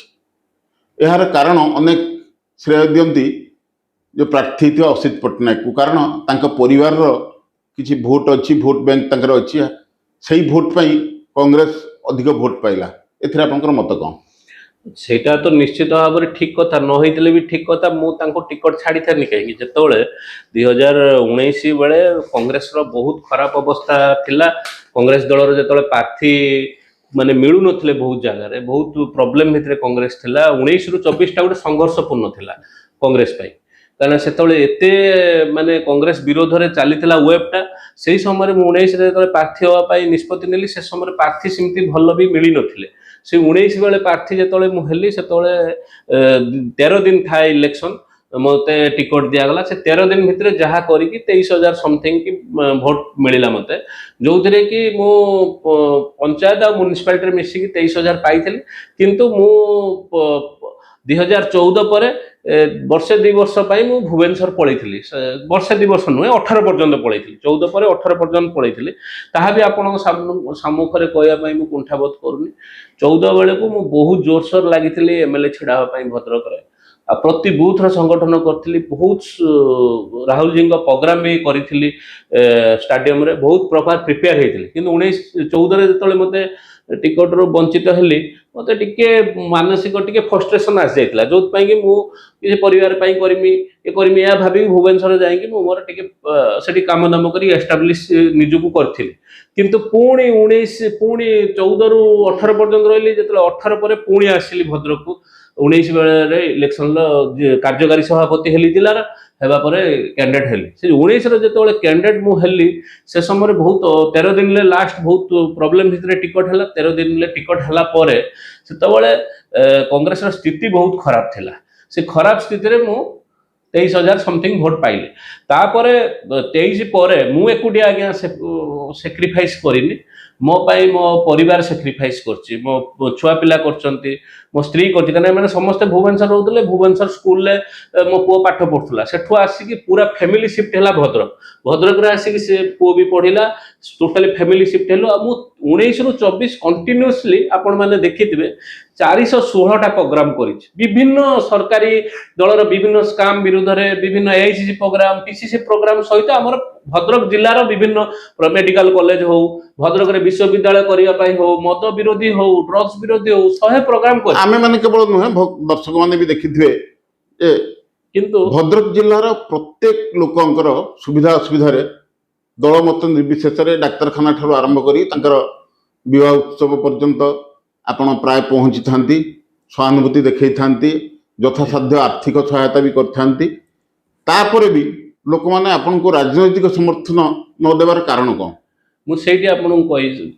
ଏହାର କାରଣ ଅନେକ ଶ୍ରେୟ ଦିଅନ୍ତି ଯେ ପ୍ରାର୍ଥୀ ଥିବା ଅସିତ ପଟ୍ଟନାୟକକୁ। କାରଣ ତାଙ୍କ ପରିବାରର କିଛି ଭୋଟ ଅଛି, ଭୋଟ ବ୍ୟାଙ୍କ ତାଙ୍କର ଅଛି, ସେଇ ଭୋଟ ପାଇଁ କଂଗ୍ରେସ ଅଧିକ ଭୋଟ ପାଇଲା। ଏଥିରେ ଆପଣଙ୍କର ମତ କ'ଣ? ସେଇଟା ତ ନିଶ୍ଚିତ ଭାବରେ ଠିକ କଥା, ନ ହେଇଥିଲେ ବି ଠିକ କଥା। ମୁଁ ତାଙ୍କୁ ଟିକଟ ଛାଡ଼ିଥାନ୍ତି କାହିଁକି, ଯେତେବେଳେ 2019 ବେଳେ କଂଗ୍ରେସର ବହୁତ ଖରାପ ଅବସ୍ଥା ଥିଲା। କଂଗ୍ରେସ ଦଳର ଯେତେବେଳେ ପ୍ରାର୍ଥୀ ମାନେ ମିଳୁନଥିଲେ, ବହୁତ ଜାଗାରେ ବହୁତ ପ୍ରୋବ୍ଲେମ ଭିତରେ କଂଗ୍ରେସ ଥିଲା। 19ରୁ 24ଟା ଗୋଟେ ସଂଘର୍ଷପୂର୍ଣ୍ଣ ଥିଲା କଂଗ୍ରେସ ପାଇଁ, କାରଣ ସେତେବେଳେ ଏତେ ମାନେ କଂଗ୍ରେସ ବିରୋଧରେ ଚାଲିଥିଲା ୱେଭଟା। ସେଇ ସମୟରେ ମୁଁ 19ରେ ଯେତେବେଳେ ପ୍ରାର୍ଥୀ ହେବା ପାଇଁ ନିଷ୍ପତ୍ତି ନେଲି, ସେ ସମୟରେ ପ୍ରାର୍ଥୀ ସେମିତି ଭଲ ବି ମିଳିନଥିଲେ। ସେ 19 ବେଳେ ପ୍ରାର୍ଥୀ ଯେତେବେଳେ ମୁଁ ହେଲି, ସେତେବେଳେ 13 ଦିନ ଥାଏ ଇଲେକ୍ସନ, ମୋତେ ଟିକଟ ଦିଆଗଲା। ସେ 13 ଦିନ ଭିତରେ ଯାହା କରିକି 23,000 ସମଥିଙ୍ଗ କି ଭୋଟ ମିଳିଲା ମୋତେ, ଯେଉଁଥିରେ କି ମୁଁ ପଞ୍ଚାୟତ ଆଉ ମ୍ୟୁନିସିପାଲିଟିରେ ମିଶିକି 23,000 ପାଇଥିଲି। କିନ୍ତୁ ମୁଁ 2014 ପରେ ବର୍ଷେ 2 ବର୍ଷ ପାଇଁ ମୁଁ ଭୁବନେଶ୍ୱର ପଳେଇଥିଲି। ବର୍ଷେ 2 ବର୍ଷ ନୁହେଁ, 18 ପର୍ଯ୍ୟନ୍ତ ପଳେଇଥିଲି। 14 ପରେ 18 ପର୍ଯ୍ୟନ୍ତ ପଳେଇଥିଲି। ତାହା ବି ଆପଣଙ୍କ ସମ୍ମୁଖରେ କହିବା ପାଇଁ ମୁଁ କୁଣ୍ଠାବୋଧ କରୁନି। 14 ବେଳକୁ ମୁଁ ବହୁତ ଜୋରସୋର ଲାଗିଥିଲି MLA ଛିଡ଼ା ହେବା ପାଇଁ ଭଦ୍ରକରେ, ଆଉ ପ୍ରତି ବୁଥର ସଂଗଠନ କରିଥିଲି। ବହୁତ ରାହୁଲଜୀଙ୍କ ପ୍ରୋଗ୍ରାମ ବି କରିଥିଲି ଷ୍ଟାଡିୟମରେ, ବହୁତ ପ୍ରକାର ପ୍ରିପେୟାର ହେଇଥିଲି। କିନ୍ତୁ 14ରେ ଯେତେବେଳେ ମୋତେ ଟିକଟରୁ ବଞ୍ଚିତ ହେଲି, ମୋତେ ଟିକେ ମାନସିକ ଟିକେ ଫ୍ରଷ୍ଟ୍ରେସନ ଆସିଯାଇଥିଲା, ଯୋଉଥିପାଇଁ କି ମୁଁ କିଛି ପରିବାର ପାଇଁ କରିମି ଏହା ଭାବିକି ଭୁବନେଶ୍ୱର ଯାଇକି ମୁଁ ମୋର ଟିକେ ସେଠି କାମ ଦାମ କରି ଏଷ୍ଟାବ୍ଲିଶ ନିଜକୁ କରିଥିଲି। କିନ୍ତୁ ପୁଣି 14ରୁ 18 ପର୍ଯ୍ୟନ୍ତ ରହିଲି। ଯେତେବେଳେ 18 ପରେ ପୁଣି ଆସିଲି ଭଦ୍ରକକୁ, 19 ବେଳରେ ଇଲେକ୍ସନର କାର୍ଯ୍ୟକାରୀ ସଭାପତି ହେଲି ଜିଲ୍ଲାର। ହେବା ପରେ କ୍ୟାଣ୍ଡିଡେଟ୍ ହେଲି। ସେ 19ରେ ଯେତେବେଳେ କ୍ୟାଣ୍ଡିଡେଟ୍ ମୁଁ ହେଲି ସେ ସମୟରେ ବହୁତ 13 ଦିନରେ ଲାଷ୍ଟ ବହୁତ ପ୍ରୋବ୍ଲେମ ଭିତରେ ଟିକଟ ହେଲା। 13 ଦିନରେ ଟିକଟ ହେଲା ପରେ ସେତେବେଳେ କଂଗ୍ରେସର ସ୍ଥିତି ବହୁତ ଖରାପ ଥିଲା। ସେ ଖରାପ ସ୍ଥିତିରେ ମୁଁ 23,000 ସମଥିଙ୍ଗ ଭୋଟ ପାଇଲି। ତାପରେ 23 ପରେ ମୁଁ ଏକୁଟିଆ ଆଜ୍ଞା ସାକ୍ରିଫାଇସ୍ କରିନି। ମୋ ପାଇଁ ମୋ ପରିବାର ସାକ୍ରିଫାଇସ୍ କରିଛି, ମୋ ଛୁଆ ପିଲା କରିଛନ୍ତି, ମୋ ସ୍ତ୍ରୀ କରିଛି। କାରଣ ଏମାନେ ସମସ୍ତେ ଭୁବନେଶ୍ୱର ରହୁଥିଲେ। ଭୁବନେଶ୍ୱର ସ୍କୁଲରେ ମୋ ପୁଅ ପାଠ ପଢୁଥିଲା। ସେଠୁ ଆସିକି ପୁରା ଫ୍ୟାମିଲି ଶିଫ୍ଟ ହେଲା ଭଦ୍ରକ। ଭଦ୍ରକରେ ଆସିକି ସେ ପୁଅ ବି ପଢିଲା, ଟୋଟାଲି ଫ୍ୟାମିଲି ଶିଫ୍ଟ ହେଲୁ। ଆଉ ମୁଁ 19ରୁ 24 କଣ୍ଟିନ୍ୟୁଅସଲି ଆପଣମାନେ ଦେଖିଥିବେ 416ଟା ପ୍ରୋଗ୍ରାମ କରିଛି। ବିଭିନ୍ନ ସରକାରୀ ଦଳର ବିଭିନ୍ନ ସ୍କାମ ବିରୁଦ୍ଧରେ, ବିଭିନ୍ନ AICC ପ୍ରୋଗ୍ରାମ, PCC ପ୍ରୋଗ୍ରାମ ସହିତ ଆମର ଭଦ୍ରକ ଜିଲ୍ଲାର ବିଭିନ୍ନ ମେଡିକାଲ କଲେଜ ହଉ, ଭଦ୍ରକରେ ବିଶ୍ୱବିଦ୍ୟାଳୟ କରିବା ପାଇଁ ହଉ, ମଦ ବିରୋଧୀ ହଉ, ଡ୍ରଗ୍ସ ବିରୋଧୀ ହଉ, 100 ପ୍ରୋଗ୍ରାମ କରିଛି। ଆମେ ମାନେ କେବଳ ନୁହେଁ, ଦର୍ଶକ ମାନେ ବି ଦେଖିଥିବେ ଯେ କିନ୍ତୁ ଭଦ୍ରକ ଜିଲ୍ଲାର ପ୍ରତ୍ୟେକ ଲୋକଙ୍କର ସୁବିଧା ଅସୁବିଧାରେ ଦଳ ମତ ନିର୍ବିଶେଷରେ ଡାକ୍ତରଖାନା ଠାରୁ ଆରମ୍ଭ କରି ତାଙ୍କର ବିବାହ ଉତ୍ସବ ପର୍ଯ୍ୟନ୍ତ ଆପଣ ପ୍ରାୟ ପହଞ୍ଚିଥାନ୍ତି, ସହାନୁଭୂତି ଦେଖେଇଥାନ୍ତି, ଯଥାସାଧ୍ୟ ଆର୍ଥିକ ସହାୟତା ବି କରିଥାନ୍ତି। ତାପରେ ବି ଲୋକମାନେ ଆପଣଙ୍କୁ ରାଜନୈତିକ ସମର୍ଥନ ନ ଦେବାର କାରଣ କ'ଣ? ମୁଁ ସେଇଠି ଆପଣଙ୍କୁ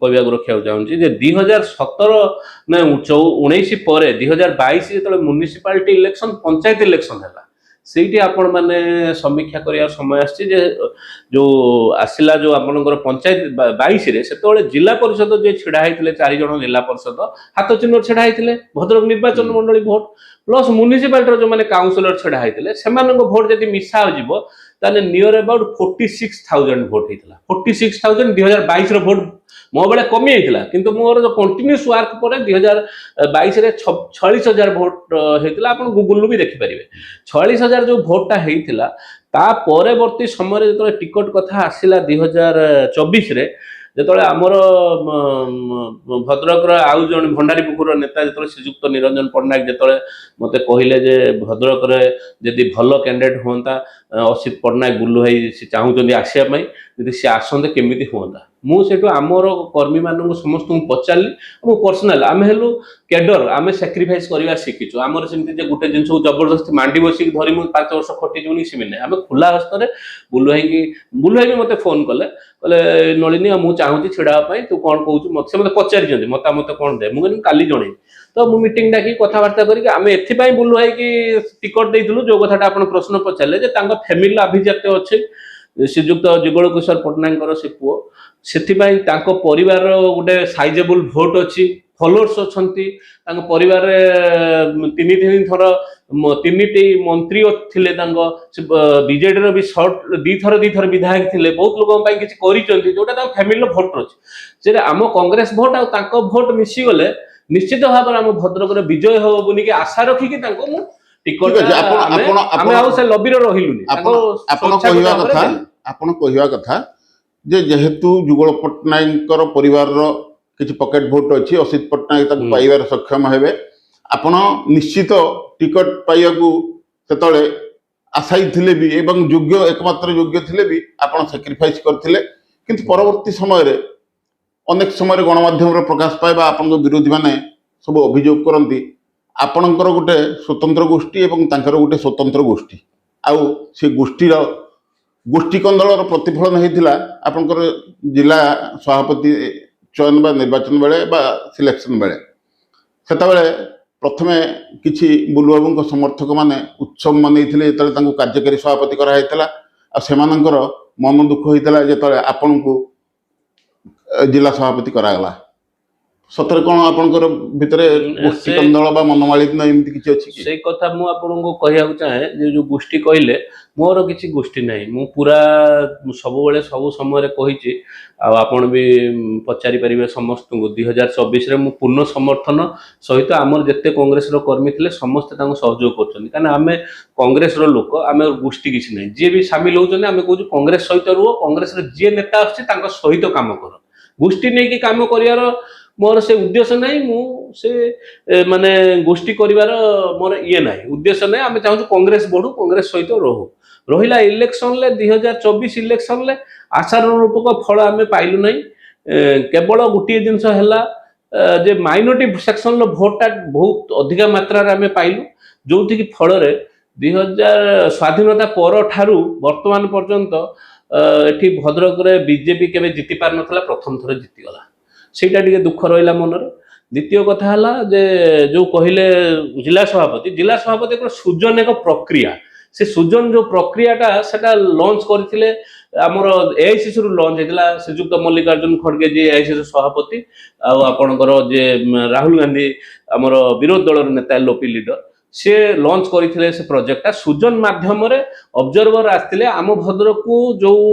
କହିବାକୁ ରଖିବାକୁ ଚାହୁଁଛି ଯେ 2017 ନା 19 ପରେ 2022 ଯେତେବେଳେ ମ୍ୟୁନିସିପାଲିଟି ଇଲେକ୍ସନ, ପଞ୍ଚାୟତ ଇଲେକ୍ସନ ହେଲା, ସେଇଠି ଆପଣ ମାନେ ସମୀକ୍ଷା କରିବା ସମୟ ଆସିଛି ଯେ ଯୋଉ ଆସିଲା ଯୋଉ ଆପଣଙ୍କର ପଞ୍ଚାୟତ 22ରେ ସେତେବେଳେ ଜିଲ୍ଲା ପରିଷଦ ଯିଏ ଛିଡା ହେଇଥିଲେ 4 ଜଣ ଜିଲ୍ଲା ପରିଷଦ ହାତ ଚିହ୍ନ ଛିଡା ହେଇଥିଲେ ଭଦ୍ରକ ନିର୍ବାଚନ ମଣ୍ଡଳୀ ଭୋଟ ପ୍ଲସ୍ ମ୍ୟୁନିସିପାଲିଟିର ଯୋଉମାନେ କାଉନସିଲର ଛିଡା ହେଇଥିଲେ ସେମାନଙ୍କ ଭୋଟ ଯଦି ମିଶା ଯିବ ତାହେଲେ ନିୟର ଆବାଉଟ୍ 46,000 ଭୋଟ ହେଇଥିଲା। 46,000 2022ର ଭୋଟ ମୋ ବେଳେ କମି ଯାଇଥିଲା, କିନ୍ତୁ ମୋର କଣ୍ଟିନ୍ୟୁସ୍ ୱାର୍କ ପରେ 2022ରେ 46,000 ଭୋଟ ହେଇଥିଲା। ଆପଣ ଗୁଗୁଲରୁ ବି ଦେଖିପାରିବେ 46,000 ଯୋଉ ଭୋଟଟା ହେଇଥିଲା। ତା ପରବର୍ତ୍ତୀ ସମୟରେ ଯେତେବେଳେ ଟିକଟ କଥା ଆସିଲା 2024ରେ, ଯେତେବେଳେ ଆମର ଭଦ୍ରକର ଆଉ ଜଣେ ଭଣ୍ଡାରୀପୁଖୁର ନେତା ଯେତେବେଳେ ଶ୍ରୀଯୁକ୍ତ ନିରଞ୍ଜନ ପଟ୍ଟନାୟକ ଯେତେବେଳେ ମତେ କହିଲେ ଯେ ଭଦ୍ରକରେ ଯଦି ଭଲ କ୍ୟାଣ୍ଡିଡେଟ୍ ହୁଅନ୍ତା, ଅସିତ ପଟ୍ଟନାୟକ ବୁଲୁ ଭାଇ ସେ ଚାହୁଁଛନ୍ତି ଆସିବା ପାଇଁ, ଯଦି ସେ ଆସନ୍ତେ କେମିତି ହୁଅନ୍ତା। ମୁଁ ସେଇଠୁ ଆମର କର୍ମୀମାନଙ୍କୁ ସମସ୍ତଙ୍କୁ ପଚାରିଲି। ମୁଁ ପର୍ସନାଲ ଆମେ ହେଲୁ କ୍ୟାଡର, ଆମେ ସାକ୍ରିଫାଇସ୍ କରିବା ଶିଖିଛୁ। ଆମର ସେମିତି ଯେ ଗୋଟେ ଜିନିଷକୁ ଜବରଦସ୍ତି ମାଣ୍ଡି ବସିକି ଧରି ମୁଁ 5 ବର୍ଷ ଖଟିଯିବୁନି ସେମିତି ନାହିଁ। ଆମେ ଖୋଲା ହସ୍ତରେ ବୁଲୁ ଭାଇ ବି ମତେ ଫୋନ କଲେ, କହିଲେ ନଳିନୀ ମୁଁ ଚାହୁଁଛି ଛିଡା ହେବା ପାଇଁ, ତୁ କ'ଣ କହୁଛୁ? ସେ ମତେ ପଚାରିଛନ୍ତି ମତାମତ କ'ଣ ଦେ। ମୁଁ କହିଲି କାଲି ଜଣେଇବି। ତ ମୁଁ ମିଟିଂ ଡାକି କଥାବାର୍ତ୍ତା କରିକି ଆମେ ଏଥିପାଇଁ ବୁଲୁ ଭାଇକି ଟିକଟ ଦେଇଥିଲୁ, ଯୋଉ କଥାଟା ଆପଣ ପ୍ରଶ୍ନ ପଚାରିଲେ ଯେ ତାଙ୍କ ଫ୍ୟାମିଲିର ଆଭିଜାତ୍ୟ ଅଛି, ଶ୍ରୀଯୁକ୍ତ ଯୁଗଳ କିଶୋର ପଟ୍ଟନାୟକଙ୍କର ସେ ପୁଅ, ସେଥିପାଇଁ ତାଙ୍କ ପରିବାରର ଗୋଟେ ସାଇଜେବୁଲ ଭୋଟ ଅଛି, ଫଲୋଅର୍ସ ଅଛନ୍ତି। ତାଙ୍କ ପରିବାରରେ 3 ଥର 3ଟି ମନ୍ତ୍ରୀ ଥିଲେ। ତାଙ୍କ ବିଜେଡିର ବି ଦିଥର ବିଧାୟକ ଥିଲେ। ବହୁତ ଲୋକଙ୍କ ପାଇଁ କିଛି କରିଛନ୍ତି, ଯୋଉଟା ତାଙ୍କ ଫ୍ୟାମିଲିର ଭୋଟ ଅଛି। ସେଟା ଆମ କଂଗ୍ରେସ ଭୋଟ ଆଉ ତାଙ୍କ ଭୋଟ ମିଶିଗଲେ ନିଶ୍ଚିତ ଭାବରେ ଆମ ଭଦ୍ରକରେ ବିଜୟ ହେବ ବୋଲିକି ଆଶା ରଖିକି ତାଙ୍କୁ ମୁଁ ଟିକଟ ଆମେ ଆଉ ସେ ଲବିରେ ରହିଲୁନି। ଆପଣ କହିବା କଥା ଯେ ଯେହେତୁ ଯୁଗଳ ପଟ୍ଟନାୟକଙ୍କର ପରିବାରର କିଛି ପକେଟ ଭୋଟ ଅଛି, ଅସିତ ପଟ୍ଟନାୟକ ତାକୁ ପାଇବାରେ ସକ୍ଷମ ହେବେ, ଆପଣ ନିଶ୍ଚିତ ଟିକଟ ପାଇବାକୁ ସେତେବେଳେ ଆଶାୟୀ ଥିଲେ ବି ଏବଂ ଏକମାତ୍ର ଯୋଗ୍ୟ ଥିଲେ ବି ଆପଣ ସାକ୍ରିଫାଇସ୍ କରିଥିଲେ। କିନ୍ତୁ ପରବର୍ତ୍ତୀ ସମୟରେ ଅନେକ ସମୟରେ ଗଣମାଧ୍ୟମରେ ପ୍ରକାଶ ପାଏ ବା ଆପଣଙ୍କ ବିରୋଧୀ ମାନେ ସବୁ ଅଭିଯୋଗ କରନ୍ତି ଆପଣଙ୍କର ଗୋଟେ ସ୍ୱତନ୍ତ୍ର ଗୋଷ୍ଠୀ ଏବଂ ତାଙ୍କର ଗୋଟେ ସ୍ୱତନ୍ତ୍ର ଗୋଷ୍ଠୀ, ଆଉ ସେ ଗୋଷ୍ଠୀ କନ୍ଦଳର ପ୍ରତିଫଳନ ହେଇଥିଲା ଆପଣଙ୍କର ଜିଲ୍ଲା ସଭାପତି ଚୟନ ବା ନିର୍ବାଚନ ବେଳେ ବା ସିଲେକ୍ସନ ବେଳେ। ସେତେବେଳେ ପ୍ରଥମେ କିଛି ବୁଲୁବାବୁଙ୍କ ସମର୍ଥକ ମାନେ ଉତ୍ସବ ମନେଇଥିଲେ ଯେତେବେଳେ ତାଙ୍କୁ କାର୍ଯ୍ୟକାରୀ ସଭାପତି କରାଯାଇଥିଲା, ଆଉ ସେମାନଙ୍କର ମନ ଦୁଃଖ ହେଇଥିଲା ଯେତେବେଳେ ଆପଣଙ୍କୁ ଜିଲ୍ଲା ସଭାପତି କରାଗଲା। ସତରେ କ'ଣ ଆପଣଙ୍କର ଭିତରେ ଗୋଷ୍ଠୀ କନ୍ଦଳ ବା ମନମାଳିନ୍ୟ ଏମିତି କିଛି ଅଛି କି? ସେଇ କଥା ମୁଁ ଆପଣଙ୍କୁ କହିବାକୁ ଚାହେଁ ଯେ ଯୋଉ ଗୋଷ୍ଠୀ କହିଲେ, ମୋର କିଛି ଗୋଷ୍ଠୀ ନାହିଁ। ମୁଁ ପୁରା ସବୁବେଳେ ସବୁ ସମୟରେ କହିଛି, ଆଉ ଆପଣ ବି ପଚାରି ପାରିବେ ସମସ୍ତଙ୍କୁ, 2024ରେ ମୁଁ ପୂର୍ଣ୍ଣ ସମର୍ଥନ ସହିତ ଆମର ଯେତେ କଂଗ୍ରେସର କର୍ମୀ ଥିଲେ ସମସ୍ତେ ତାଙ୍କୁ ସହଯୋଗ କରୁଛନ୍ତି। କାରଣ ଆମେ କଂଗ୍ରେସର ଲୋକ, ଆମେ ଗୋଷ୍ଠୀ କିଛି ନାହିଁ। ଯିଏ ବି ସାମିଲ ହଉଛନ୍ତି ଆମେ କହୁଛୁ କଂଗ୍ରେସ ସହିତ ରୁହ, କଂଗ୍ରେସରେ ଯିଏ ନେତା ଆସୁଛି ତାଙ୍କ ସହିତ କାମ କର। ଗୋଷ୍ଠୀ ନେଇକି କାମ କରିବାର ମୋର ସେ ଉଦ୍ଦେଶ୍ୟ ନାହିଁ। ମୁଁ ସେ ମାନେ ଗୋଷ୍ଠୀ କରିବାର ମୋର ଇଏ ନାହିଁ, ଉଦ୍ଦେଶ୍ୟ ନାହିଁ। ଆମେ ଚାହୁଁଛୁ କଂଗ୍ରେସ ବଢୁ, କଂଗ୍ରେସ ସହିତ ରହୁ। ରହିଲା ଇଲେକ୍ସନରେ 2024 ଇଲେକ୍ସନରେ ଆଶାନୁରୂପକ ଫଳ ଆମେ ପାଇଲୁ ନାହିଁ। କେବଳ ଗୋଟିଏ ଜିନିଷ ହେଲା ଯେ ମାଇନରିଟି ସେକ୍ସନର ଭୋଟଟା ବହୁତ ଅଧିକା ମାତ୍ରାରେ ଆମେ ପାଇଲୁ, ଯୋଉଠିକି ଫଳରେ ସ୍ୱାଧୀନତା ପରଠାରୁ ବର୍ତ୍ତମାନ ପର୍ଯ୍ୟନ୍ତ ଏଠି ଭଦ୍ରକରେ ବିଜେପି କେବେ ଜିତି ପାରିନଥିଲା, ପ୍ରଥମ ଥର ଜିତିଗଲା। ସେଇଟା ଟିକେ ଦୁଃଖ ରହିଲା ମନରେ। ଦ୍ୱିତୀୟ କଥା ହେଲା ଯେ ଯୋଉ କହିଲେ ଜିଲ୍ଲା ସଭାପତି ଏକ ସୃଜନ ଏକ ପ୍ରକ୍ରିୟା, ସେ ସୃଜନ ଯୋଉ ପ୍ରକ୍ରିୟାଟା ସେଟା ଲଞ୍ଚ କରିଥିଲେ ଆମର AICC ରୁ ଲଞ୍ଚ ହେଇଥିଲା। ଶ୍ରୀଯୁକ୍ତ ମଲ୍ଲିକାର୍ଜୁନ ଖଡଗେ ଯିଏ AICC ସଭାପତି, ଆଉ ଆପଣଙ୍କର ଯେ ରାହୁଲ ଗାନ୍ଧୀ ଆମର ବିରୋଧୀ ଦଳର ନେତା LP ଲିଡର, ସେ ଲଞ୍ଚ କରିଥିଲେ ସେ ପ୍ରୋଜେକ୍ଟଟା। ସୃଜନ ମାଧ୍ୟମରେ ଅବଜରଭର ଆସିଥିଲେ। ଆମ ଭଦ୍ରକକୁ ଯୋଉ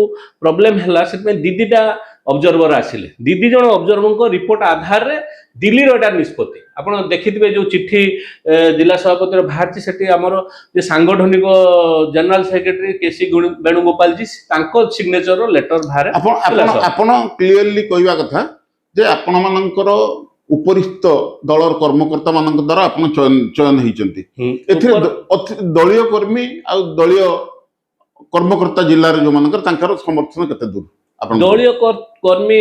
ପ୍ରୋବ୍ଲେମ ହେଲା ସେଥିପାଇଁ ଦିଦିଟା ଅବଜରଭର ଆସିଲେ। ଦିଦି ଜଣ ଅବଜରଭରଙ୍କ ରିପୋର୍ଟ ଆଧାରରେ ଦିଲ୍ଲୀର ଏଟା ନିଷ୍ପତ୍ତି। ଆପଣ ଦେଖିଥିବେ ଯୋଉ ଚିଠି ଜିଲ୍ଲା ସଭାପତିର ବାହାରିଛି, ସେଠି ଆମର ଯେ ସାଂଗଠନିକ ଜେନେରାଲ ସେକ୍ରେଟାରୀ କେସି ବେଣୁଗୋପାଳଜୀ ତାଙ୍କ ସିଗ୍ନେଚର ଲେଟର ବାହାରେ। ଆପଣ କ୍ଲିୟରଲି କହିବା କଥା ଯେ ଆପଣ ମାନଙ୍କର ଉପରିସ୍ଥ ଦଳର କର୍ମକର୍ତ୍ତା ମାନଙ୍କ ଦ୍ୱାରା ଆପଣ ଚୟନ ହେଇଛନ୍ତି। ଏଥିରେ ଦଳୀୟ କର୍ମୀ ଆଉ ଦଳୀୟ କର୍ମକର୍ତ୍ତା ଜିଲ୍ଲାରେ ଯୋଉମାନଙ୍କର ତାଙ୍କର ସମର୍ଥନ କେତେ ଦୂର? ଦଳୀୟ କର୍ମୀ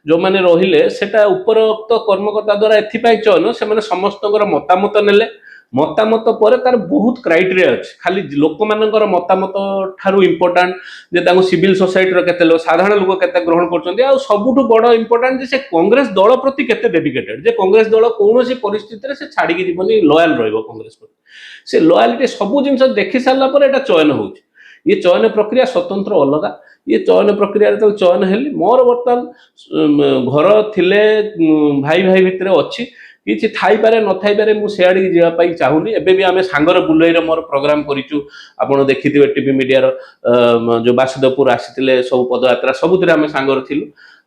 ଯୋଉମାନେ ରହିଲେ ସେଟା ଉପରୋକ୍ତ କର୍ମକର୍ତ୍ତା ଦ୍ୱାରା ଏଥିପାଇଁ ଚୟନ, ସେମାନେ ସମସ୍ତଙ୍କର ମତାମତ ନେଲେ। ମତାମତ ପରେ ତାର ବହୁତ କ୍ରାଇଟେରିଆ ଅଛି। ଖାଲି ଲୋକମାନଙ୍କର ମତାମତ ଠାରୁ ଇମ୍ପୋର୍ଟାଣ୍ଟ ଯେ ତାଙ୍କୁ ସିଭିଲ ସୋସାଇଟିର କେତେ ଲୋକ, ସାଧାରଣ ଲୋକ କେତେ ଗ୍ରହଣ କରୁଛନ୍ତି, ଆଉ ସବୁଠୁ ବଡ ଇମ୍ପୋର୍ଟାଣ୍ଟ ଯେ ସେ କଂଗ୍ରେସ ଦଳ ପ୍ରତି କେତେ ଡେଡିକେଟେଡ, ଯେ କଂଗ୍ରେସ ଦଳ କୌଣସି ପରିସ୍ଥିତିରେ ସେ ଛାଡିକି ଯିବନି, ଲୟାଲ ରହିବ କଂଗ୍ରେସ ପ୍ରତି। ସେ ଲୟାଲିଟି ସବୁ ଜିନିଷ ଦେଖି ସାରିଲା ପରେ ଏଟା ଚୟନ ହଉଛି। ଇଏ ଚୟନ ପ୍ରକ୍ରିୟା ସ୍ୱତନ୍ତ୍ର ଅଲଗା। ଇଏ ଚୟନ ପ୍ରକ୍ରିୟାରେ ତ ଚୟନ ହେଲି। ମୋର ବର୍ତ୍ତମାନ ଘର ଥିଲେ ଭାଇ ଭିତରେ ଅଛି, କିଛି ଥାଇପାରେ ନଥାଇପାରେ, ମୁଁ ସେଆଡ଼ିକି ଯିବା ପାଇଁ ଚାହୁଁନି। ଏବେ ବି ଆମେ ସାଙ୍ଗର ବୁଲେଇରେ ମୋର ପ୍ରୋଗ୍ରାମ କରିଛୁ, ଆପଣ ଦେଖିଥିବେ ଟିଭି ମିଡିଆର ଯୋଉ ବାସୁଦେବପୁର ଆସିଥିଲେ ସବୁ ପଦଯାତ୍ରା, ସବୁଥିରେ ଆମେ ସାଙ୍ଗରେ ଥିଲୁ।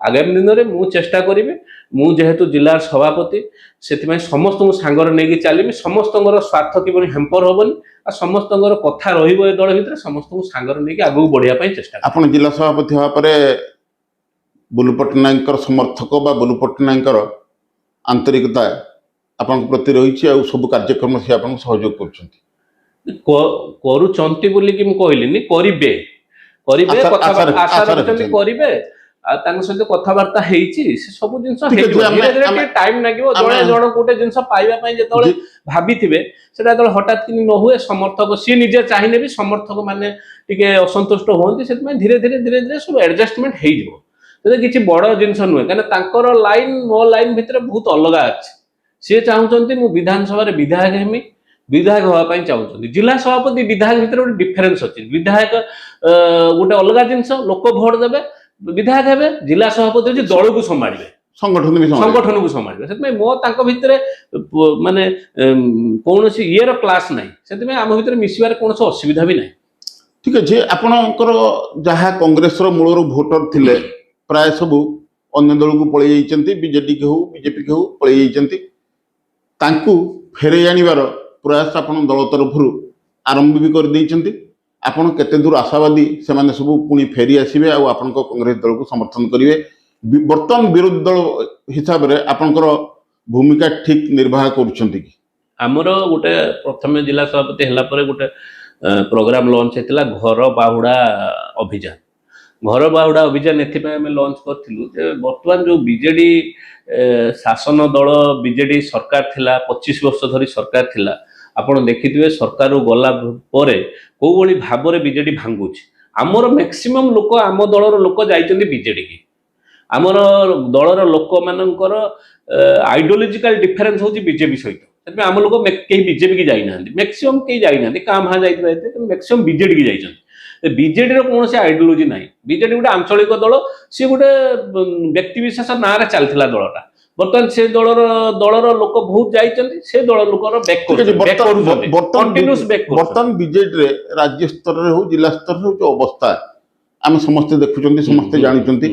ଆଗାମୀ ଦିନରେ ମୁଁ ଚେଷ୍ଟା କରିବି, ମୁଁ ଯେହେତୁ ଜିଲ୍ଲାର ସଭାପତି ସେଥିପାଇଁ ସମସ୍ତଙ୍କୁ ସାଙ୍ଗରେ ନେଇକି ଚାଲିବି। ସମସ୍ତଙ୍କର ସ୍ୱାର୍ଥ କିଭଳି ହେମ୍ପର ହବନି, ଆଉ ସମସ୍ତଙ୍କର କଥା ରହିବ ଏ ଦଳ ଭିତରେ, ସମସ୍ତଙ୍କୁ ସାଙ୍ଗରେ ନେଇକି ଆଗକୁ ବଢିବା ପାଇଁ ଚେଷ୍ଟା କରିବି। ଆପଣ ଜିଲ୍ଲା ସଭାପତି ହେବା ପରେ ବୁଲୁ ପଟ୍ଟନାୟକଙ୍କର ସମର୍ଥକ ବା ବୁଲୁ ପଟ୍ଟନାୟକଙ୍କର ଆନ୍ତରିକତା ଆପଣଙ୍କ ପ୍ରତି ରହିଛି, ଆଉ ସବୁ କାର୍ଯ୍ୟକ୍ରମ ସେ ଆପଣଙ୍କୁ ସହଯୋଗ କରୁଛନ୍ତି। କରୁଛନ୍ତି ବୋଲିକି ମୁଁ କହିଲିନି, କରିବେ ଆଶା ରଖିଛନ୍ତି, କରିବେ। ଆଉ ତାଙ୍କ ସହିତ କଥାବାର୍ତ୍ତା ହେଇଛି, ସେ ସବୁ ଜିନିଷ ହେଇଯିବ। ଧୀରେ ଧୀରେ ଟିକେ ଟାଇମ ଲାଗିବ। ଜଣେ ଗୋଟେ ଜିନିଷ ପାଇବା ପାଇଁ ଯେତେବେଳେ ଭାବିଥିବେ ସେଟା ଯେତେବେଳେ ହଠାତ୍ କିନି ନ ହୁଏ, ସମର୍ଥକ ସିଏ ନିଜେ ଚାହିଁଲେ ବି ସମର୍ଥକ ମାନେ ଟିକେ ଅସନ୍ତୁଷ୍ଟ ହୁଅନ୍ତି। ସେଥିପାଇଁ ଧୀରେ ଧୀରେ ସବୁ ଆଡଜଷ୍ଟମେଣ୍ଟ ହେଇଯିବ। ସେଟା କିଛି ବଡ ଜିନିଷ ନୁହେଁ, କାହିଁକିନା ତାଙ୍କର ଲାଇନ ମୋ ଲାଇନ ଭିତରେ ବହୁତ ଅଲଗା ଅଛି। ସିଏ ଚାହୁଁଛନ୍ତି ମୁଁ ବିଧାନସଭାରେ ବିଧାୟକ ହେମି, ବିଧାୟକ ହବା ପାଇଁ ଚାହୁଁଛନ୍ତି। ଜିଲ୍ଲା ସଭାପତି ବିଧାୟକ ଭିତରେ ଗୋଟେ ଡିଫରେନ୍ସ ଅଛି। ବିଧାୟକ ଗୋଟେ ଅଲଗା ଜିନିଷ, ଲୋକ ଭୋଟ ଦେବେ, ବିଧାୟକ ହେବେ। ଜିଲ୍ଲା ସଭାପତି ହଉଛି ଦଳକୁ ସମ୍ଭାଳିବେ, ସଂଗଠନକୁ ସମ୍ଭାଳିବେ। ସେଥିପାଇଁ ମୋ ତାଙ୍କ ଭିତରେ ମାନେ କୌଣସି ଇଏର କ୍ଲାସ ନାହିଁ। ସେଥିପାଇଁ ଆମ ଭିତରେ ମିଶିବାରେ କୌଣସି ଅସୁବିଧା ବି ନାହିଁ। ଠିକ ଅଛି। ଆପଣଙ୍କର ଯାହା କଂଗ୍ରେସର ମୂଳରୁ ଭୋଟର ଥିଲେ ପ୍ରାୟ ସବୁ ଅନ୍ୟ ଦଳକୁ ପଳେଇ ଯାଇଛନ୍ତି, ବିଜେଡି କି ହଉ ବିଜେପି କି ହଉ ପଳେଇ ଯାଇଛନ୍ତି। ତାଙ୍କୁ ଫେରେଇ ଆଣିବାର ପ୍ରୟାସ ଆପଣ ଦଳ ତରଫରୁ ଆରମ୍ଭ ବି କରିଦେଇଛନ୍ତି। ଆପଣ କେତେ ଦୂର ଆଶାବାଦୀ ସେମାନେ ସବୁ ପୁଣି ଫେରି ଆସିବେ ଆଉ ଆପଣଙ୍କ କଂଗ୍ରେସ ଦଳକୁ ସମର୍ଥନ କରିବେ? ବର୍ତ୍ତମାନ ବିରୋଧୀ ଦଳ ହିସାବରେ ଆପଣଙ୍କର ଭୂମିକା ଠିକ ନିର୍ବାହ କରୁଛନ୍ତି କି? ଆମର ଗୋଟେ ପ୍ରଥମେ ଜିଲ୍ଲା ସଭାପତି ହେଲା ପରେ ଗୋଟେ ପ୍ରୋଗ୍ରାମ ଲଞ୍ଚ ହେଇଥିଲା, ଘର ବାହୁଡା ଅଭିଯାନ। ଘର ବାହୁଡା ଅଭିଯାନ ଏଥିପାଇଁ ଆମେ ଲଞ୍ଚ କରିଥିଲୁ ଯେ ବର୍ତ୍ତମାନ ଯୋଉ ବିଜେଡି ଶାସନ ଦଳ, ବିଜେଡି ସରକାର ଥିଲା, 25 ବର୍ଷ ଧରି ସରକାର ଥିଲା। ଆପଣ ଦେଖିଥିବେ ସରକାରରୁ ଗଲା ପରେ କୋଉ ଭଳି ଭାବରେ ବିଜେଡି ଭାଙ୍ଗୁଛି। ଆମର ମ୍ୟାକ୍ସିମମ୍ ଲୋକ, ଆମ ଦଳର ଲୋକ ଯାଇଛନ୍ତି ବିଜେଡି କି। ଆମର ଦଳର ଲୋକମାନଙ୍କର ଆଇଡିଓଲୋଜିକାଲ ଡିଫରେନ୍ସ ହଉଛି ବିଜେପି ସହିତ। ସେଥିପାଇଁ ଆମ ଲୋକ କେହି ବିଜେପି କି ଯାଇନାହାନ୍ତି, ମ୍ୟାକ୍ସିମମ୍ କେହି ଯାଇନାହାନ୍ତି, କାଁ ଭାଁ ଯାଇଥିବା ଏତେ, ମ୍ୟାକ୍ସିମମ୍ ବିଜେଡି କି ଯାଇଛନ୍ତି। ବିଜେଡିର କୌଣସି ଆଇଡିଓଲୋଜି ନାହିଁ। ବିଜେଡି ଗୋଟେ ଆଞ୍ଚଳିକ ଦଳ, ସିଏ ଗୋଟେ ବ୍ୟକ୍ତିବିଶେଷ ନାଁରେ ଚାଲିଥିଲା ଦଳଟା। ବର୍ତ୍ତମାନ ସେ ଦଳର ଲୋକ ବହୁତ ଯାଇଛନ୍ତି, ସେ ଦଳ ଲୋକର ବର୍ତ୍ତମାନ ବିଜେଡିରେ ରାଜ୍ୟ ସ୍ତରରେ ହଉ ଜିଲ୍ଲା ସ୍ତରରେ ହଉ ଯୋଉ ଅବସ୍ଥା ଆମେ ସମସ୍ତେ ଦେଖୁଛନ୍ତି, ସମସ୍ତେ ଜାଣିଛନ୍ତି।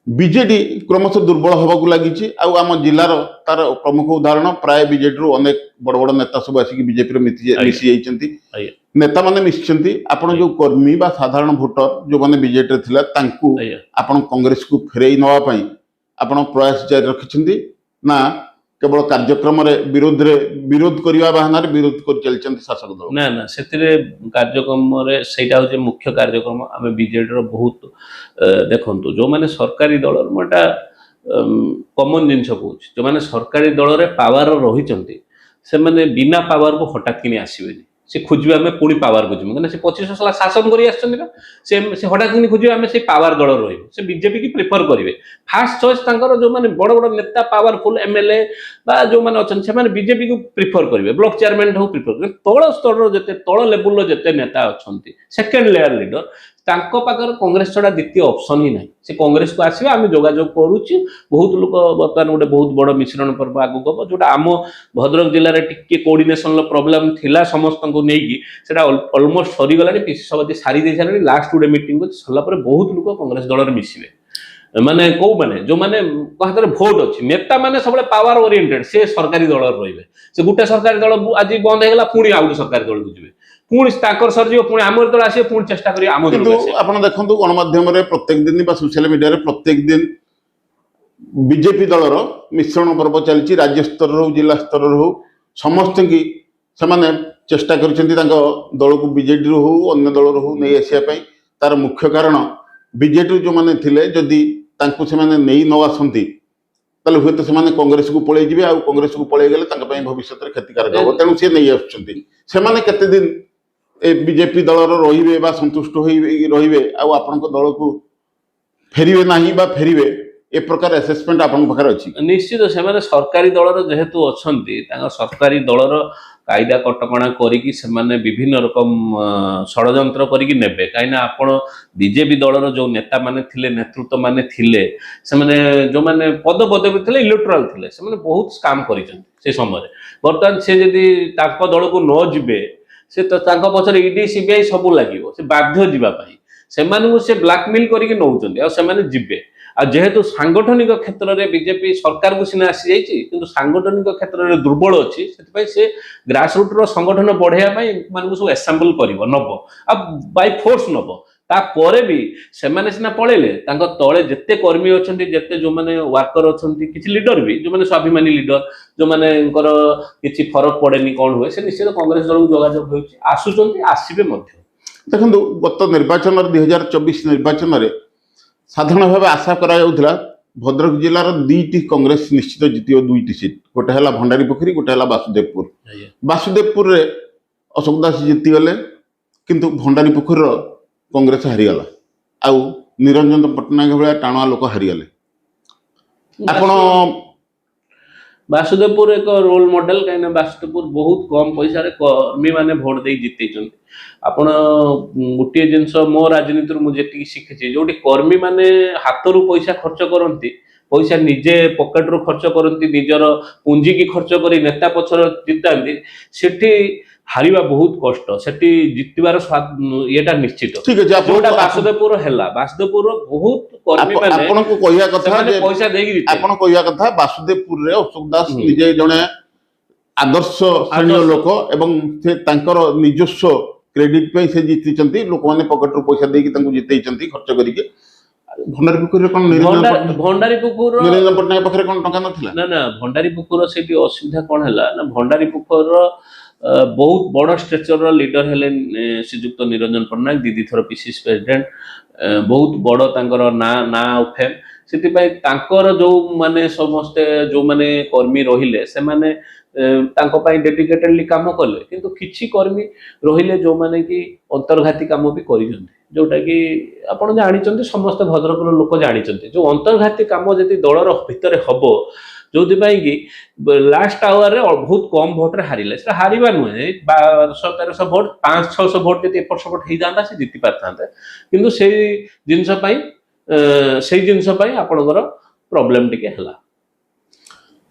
ବିଜେଡି କ୍ରମଶଃ ଦୁର୍ବଳ ହବାକୁ ଲାଗିଛି। ଆଉ ଆମ ଜିଲ୍ଲାର ତାର ପ୍ରମୁଖ ଉଦାହରଣ, ପ୍ରାୟ ବିଜେଡିରୁ ଅନେକ ବଡ ବଡ ନେତା ସବୁ ଆସିକି ବିଜେପିରେ ମିଶି ଯାଇଛନ୍ତି। ନେତାମାନେ ମିଶିଛନ୍ତି। ଆପଣ ଯୋଉ କର୍ମୀ ବା ସାଧାରଣ ଭୋଟର ଯୋଉମାନେ ବିଜେଡିରେ ଥିଲା, ତାଙ୍କୁ ଆପଣ କଂଗ୍ରେସକୁ ଫେରେଇ ନେବା ପାଇଁ ଆପଣ ପ୍ରୟାସ ଜାରି ରଖିଛନ୍ତି ନା କେବଳ କାର୍ଯ୍ୟକ୍ରମରେ ବିରୋଧ କରିବା ବାହାନାରେ ବିରୋଧ କରି ଚାଲିଛନ୍ତି ଶାସକ ଦଳ? ନା, ସେଥିରେ କାର୍ଯ୍ୟକ୍ରମରେ ସେଇଟା ହଉଛି ମୁଖ୍ୟ କାର୍ଯ୍ୟକ୍ରମ। ଆମେ ବିଜେଡିର ବହୁତ ଦେଖନ୍ତୁ, ଯୋଉମାନେ ସରକାରୀ ଦଳର, ମୁଁ ଏଟା କମନ ଜିନିଷ କହୁଛି, ଯୋଉମାନେ ସରକାରୀ ଦଳରେ ପାୱାର ରହିଛନ୍ତି ସେମାନେ ବିନା ପାୱାରକୁ ହଠାତ୍ କିନି ଆସିବେନି। से खोजे आम पुणी पावर को जीव कहीं 25 वर्ष शासन कर हठात कि खोजे आम से पावर दल रे बीजेपी की प्रिफर करेंगे फास्ट चॉइस जो मैंने बड़ बड़ नेता पावरफुल एमएलए जो मैंने अच्छा बीजेपी को प्रिफर करेंगे ब्लॉक चेयरमैन हो प्रिफर करेंगे तल स्तर जिते तल लेवल जिते नेता अच्छा सेकेंड लेयर लीडर पाखर कांग्रेस छड़ा द्वितीय ऑप्शन ही ना से कांग्रेस को आसवे आम जोगाजोग करुच्चे बहुत लोग बर्तमान गोटे बहुत बड़ मिश्रण पर्व आगक हम जोटा आम भद्रक जिले में टिके कोऑर्डिनेशन प्रोब्लेम थिला समस्त को लेकिन ऑलमोस्ट सरीगला पीसी सभापति सारी दे सारे लास्ट गोटे मीटिंग सरला बहुत लोग कांग्रेस दल में मिसवे माने कौ माने जो माने हाथ में भोट अच्छी नेता माने सब पावर ओरिएंटेड से सरकारी दल रे से गोटे सरकारी दल आज बंद होगा पुणी आउ गोटे सरकारी दल को जी पुणी सरजी पुणी आम दल आसे पुणी चेष्टा करेंगे आम आप देखो गणमाध्यम प्रत्येक दिन सोशल मीडिया प्रत्येक दिन बीजेपी दलर मिश्रण पर्व चलती राज्य स्तर हो जिला स्तर हो समस्त की से चेष्टा कर दल को बीजेडी हो अन्य दल हो नहीं आसापी तार मुख्य कारण बीजेडी जो मैंने थे जदि से नहीं न आसती हे तो से कांग्रेस को पलि जाए आ कांग्रेस को पलि गले भविष्य में क्षतिकारक हम तेणु सी नहीं आसते दिन बीजेपी दल रे संतुष्ट रे आपण दल को फेरवे ना फेरवे ए प्रकार असेसमेंट आपन पाखर अछि निश्चित से सरकारी दलर जेहेतु अच्छा सरकारी दलर कायदा कटकणा करिकी से विभिन्न रकम षड्यंत्र करिकी नेबे कहीं आपण बीजेपी दलर जो नेता माने थिले नेतृत्व माने थिले से जो माने पद पदवी थिले इलेक्टोरल थिले से बहुत स्काम करिसें से समय बर्तमान से जदि ताको दल को न जिबे से तो ताको पछरे ईडी सीबीआई सब लागिवो से बाध्य जीवा पई सेमानकु से ब्लैकमेल करिके नउचंदी आ सेमाने जिबे आ जेहेतु सांगठनिक क्षेत्र में बीजेपी सरकार को सीना आसी जाइए कि सांगठनिक क्षेत्र में दुर्बल अच्छी से ग्रासरूट संगठन बढ़ाई मानक सब एसाम्बल कर नब आ बाय फोर्स नब तापर भी से सीना पलैले तले जिते कर्मी अच्छा जिते जो मैंने वर्कर अच्छा किसी लीडर भी जो मैंने स्वाभिमानी लीडर जो मैंने किसी फरक पड़ेनि कौन हुए से निश्चित कांग्रेस दल को जोगाजोग होसुँच आसवे देखो गत निर्वाचन 2024 निर्वाचन में साधारण भाव आशा करा भद्रक जिलार दुईटी कांग्रेस निश्चित जितियो दुईटी सीट गोटे है भंडारीपोखरी गोटे है वासुदेवपुर वासुदेवपुर रे अशोक दास जीतीगले किंतु भंडारीपोखरी कांग्रेस हारीगला आउ निरंजन पट्टनायक भाया टाणुआ लोक हारीगले आपण वासुदेवपुर एक रोल मॉडल कहीं वासुदेवपुर बहुत कम पैसा कर्मी मैंने भोट दे जीते आपण गोटे जिनस मो राजनीति मुझे शिखी जो कर्मी मैंने हाथ रू पैसा खर्च करती पैसा निजे पकेट रू खर्च करती निजर पुंजी की खर्च कर नेता पछर जिताती सेठी हारिबा बहुत कष्ट सेठी जितबार येटा निश्चित ठीक है जोटा वासुदेवपुर हैला वासुदेवपुर बहुत कर्मी माने आपन को कहिया कथा जे पैसा देगी जीते आपन कहिया कथा वासुदेवपुर रे अशोक दास निजे जने आदर्श श्रेणी लोक एवं से तांकर निजस्व क्रेडिट पे से जीती लोक माने पकेट रू पैसा देकी तांको जितेइचंती खर्च करिके भंडारीपुर रे कोन भंडारीपुर निरंजन पट्टनायक पाखरे कोन टका नथिला ना ना भंडारीपुर सेठी असुविधा कोन हैला ना भंडारीपुर बहुत बड़ स्ट्रेचर लीडर हेले श्रीजुक्त निरंजन पट्टनायक दीदी थर पीसीसी प्रेसिडेंट बहुत बड़ तांकर ना ना फेम से जो माने समस्ते जो माने कर्मी रहिले से माने डेडिकेटेडली काम कले किंतु किछि कर्मी रहिले जो माने कि अंतर्घाती काम भी करिसंती जोटा कि आपण जानिचंती समस्त भद्रक लोक जानिचंती जो अंतर्घाती काम जदि दलर भितर हबो जो कि लास्ट आवर रे बहुत कम भोट रे हारिले से हारिबा नुहे 1200-1300 भोट 500-600 भोट जदि एपट सपट हो जाता से जीति पारथांते किंतु से जिनस आपणकर प्रॉब्लम टिके हला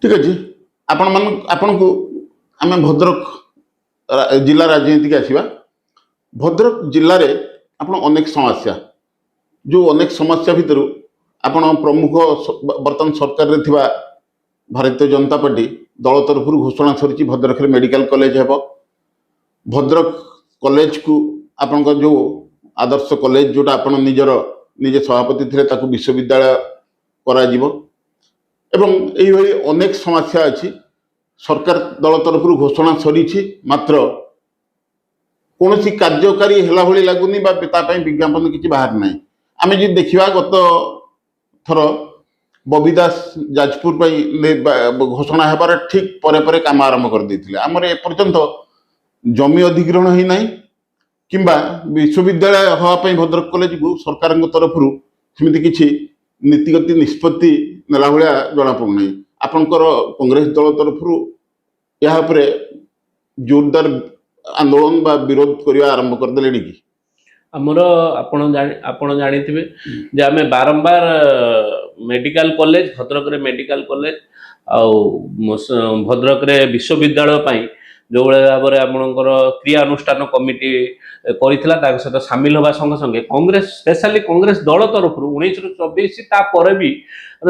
ठीक अछि आपण को आम भद्रक जिला राजनीति के आसीबा भद्रक जिल्ला रे आपण अनेक समस्या जो अनेक समस्या भितर आपण प्रमुख वर्तमान सरकार रे थिबा भारतीय जनता पार्टी दल तरफ घोषणा सरी भद्रक मेडिकल कॉलेज है भद्रक कॉलेज को आपण जो आदर्श कॉलेज जोटा आपण निजे सभापति थे विश्वविद्यालय करा एवं यही अनेक समस्या अच्छी सरकार दल तरफ घोषणा सरी मात्र कौन कार्यकारी है भाई लगुनि विज्ञापन किसी बाहर ना आम जी देखा गत थर बबी दास जाजपुर घोषणा होबार ठीक परे परे काम आरंभ कर देथिले हमर ए पर्यंत जमी अधिग्रहण ही नहीं किंबा विश्वविद्यालय हाँपाई भद्रक कॉलेज को सरकार तरफ सेमती किसी नीतिगत निष्पत्ति नेला भाया जना पड़ना आपणकर कांग्रेस दल तरफ यहाँ जोरदार आंदोलन बा विरोध करने आरंभ करदे कि आमर आपण जानिथिबे जे आमे बारंबार मेडिकल कॉलेज भद्रक रे मेडिकल कॉलेज भद्रक रे विश्वविद्यालय पाई जो भाव में आपणकर क्रिया अनुष्ठान कमिटी करता सहित सामिल होगा संगे संगे कांग्रेस स्पेशली कांग्रेस दल तरफ 1924 भी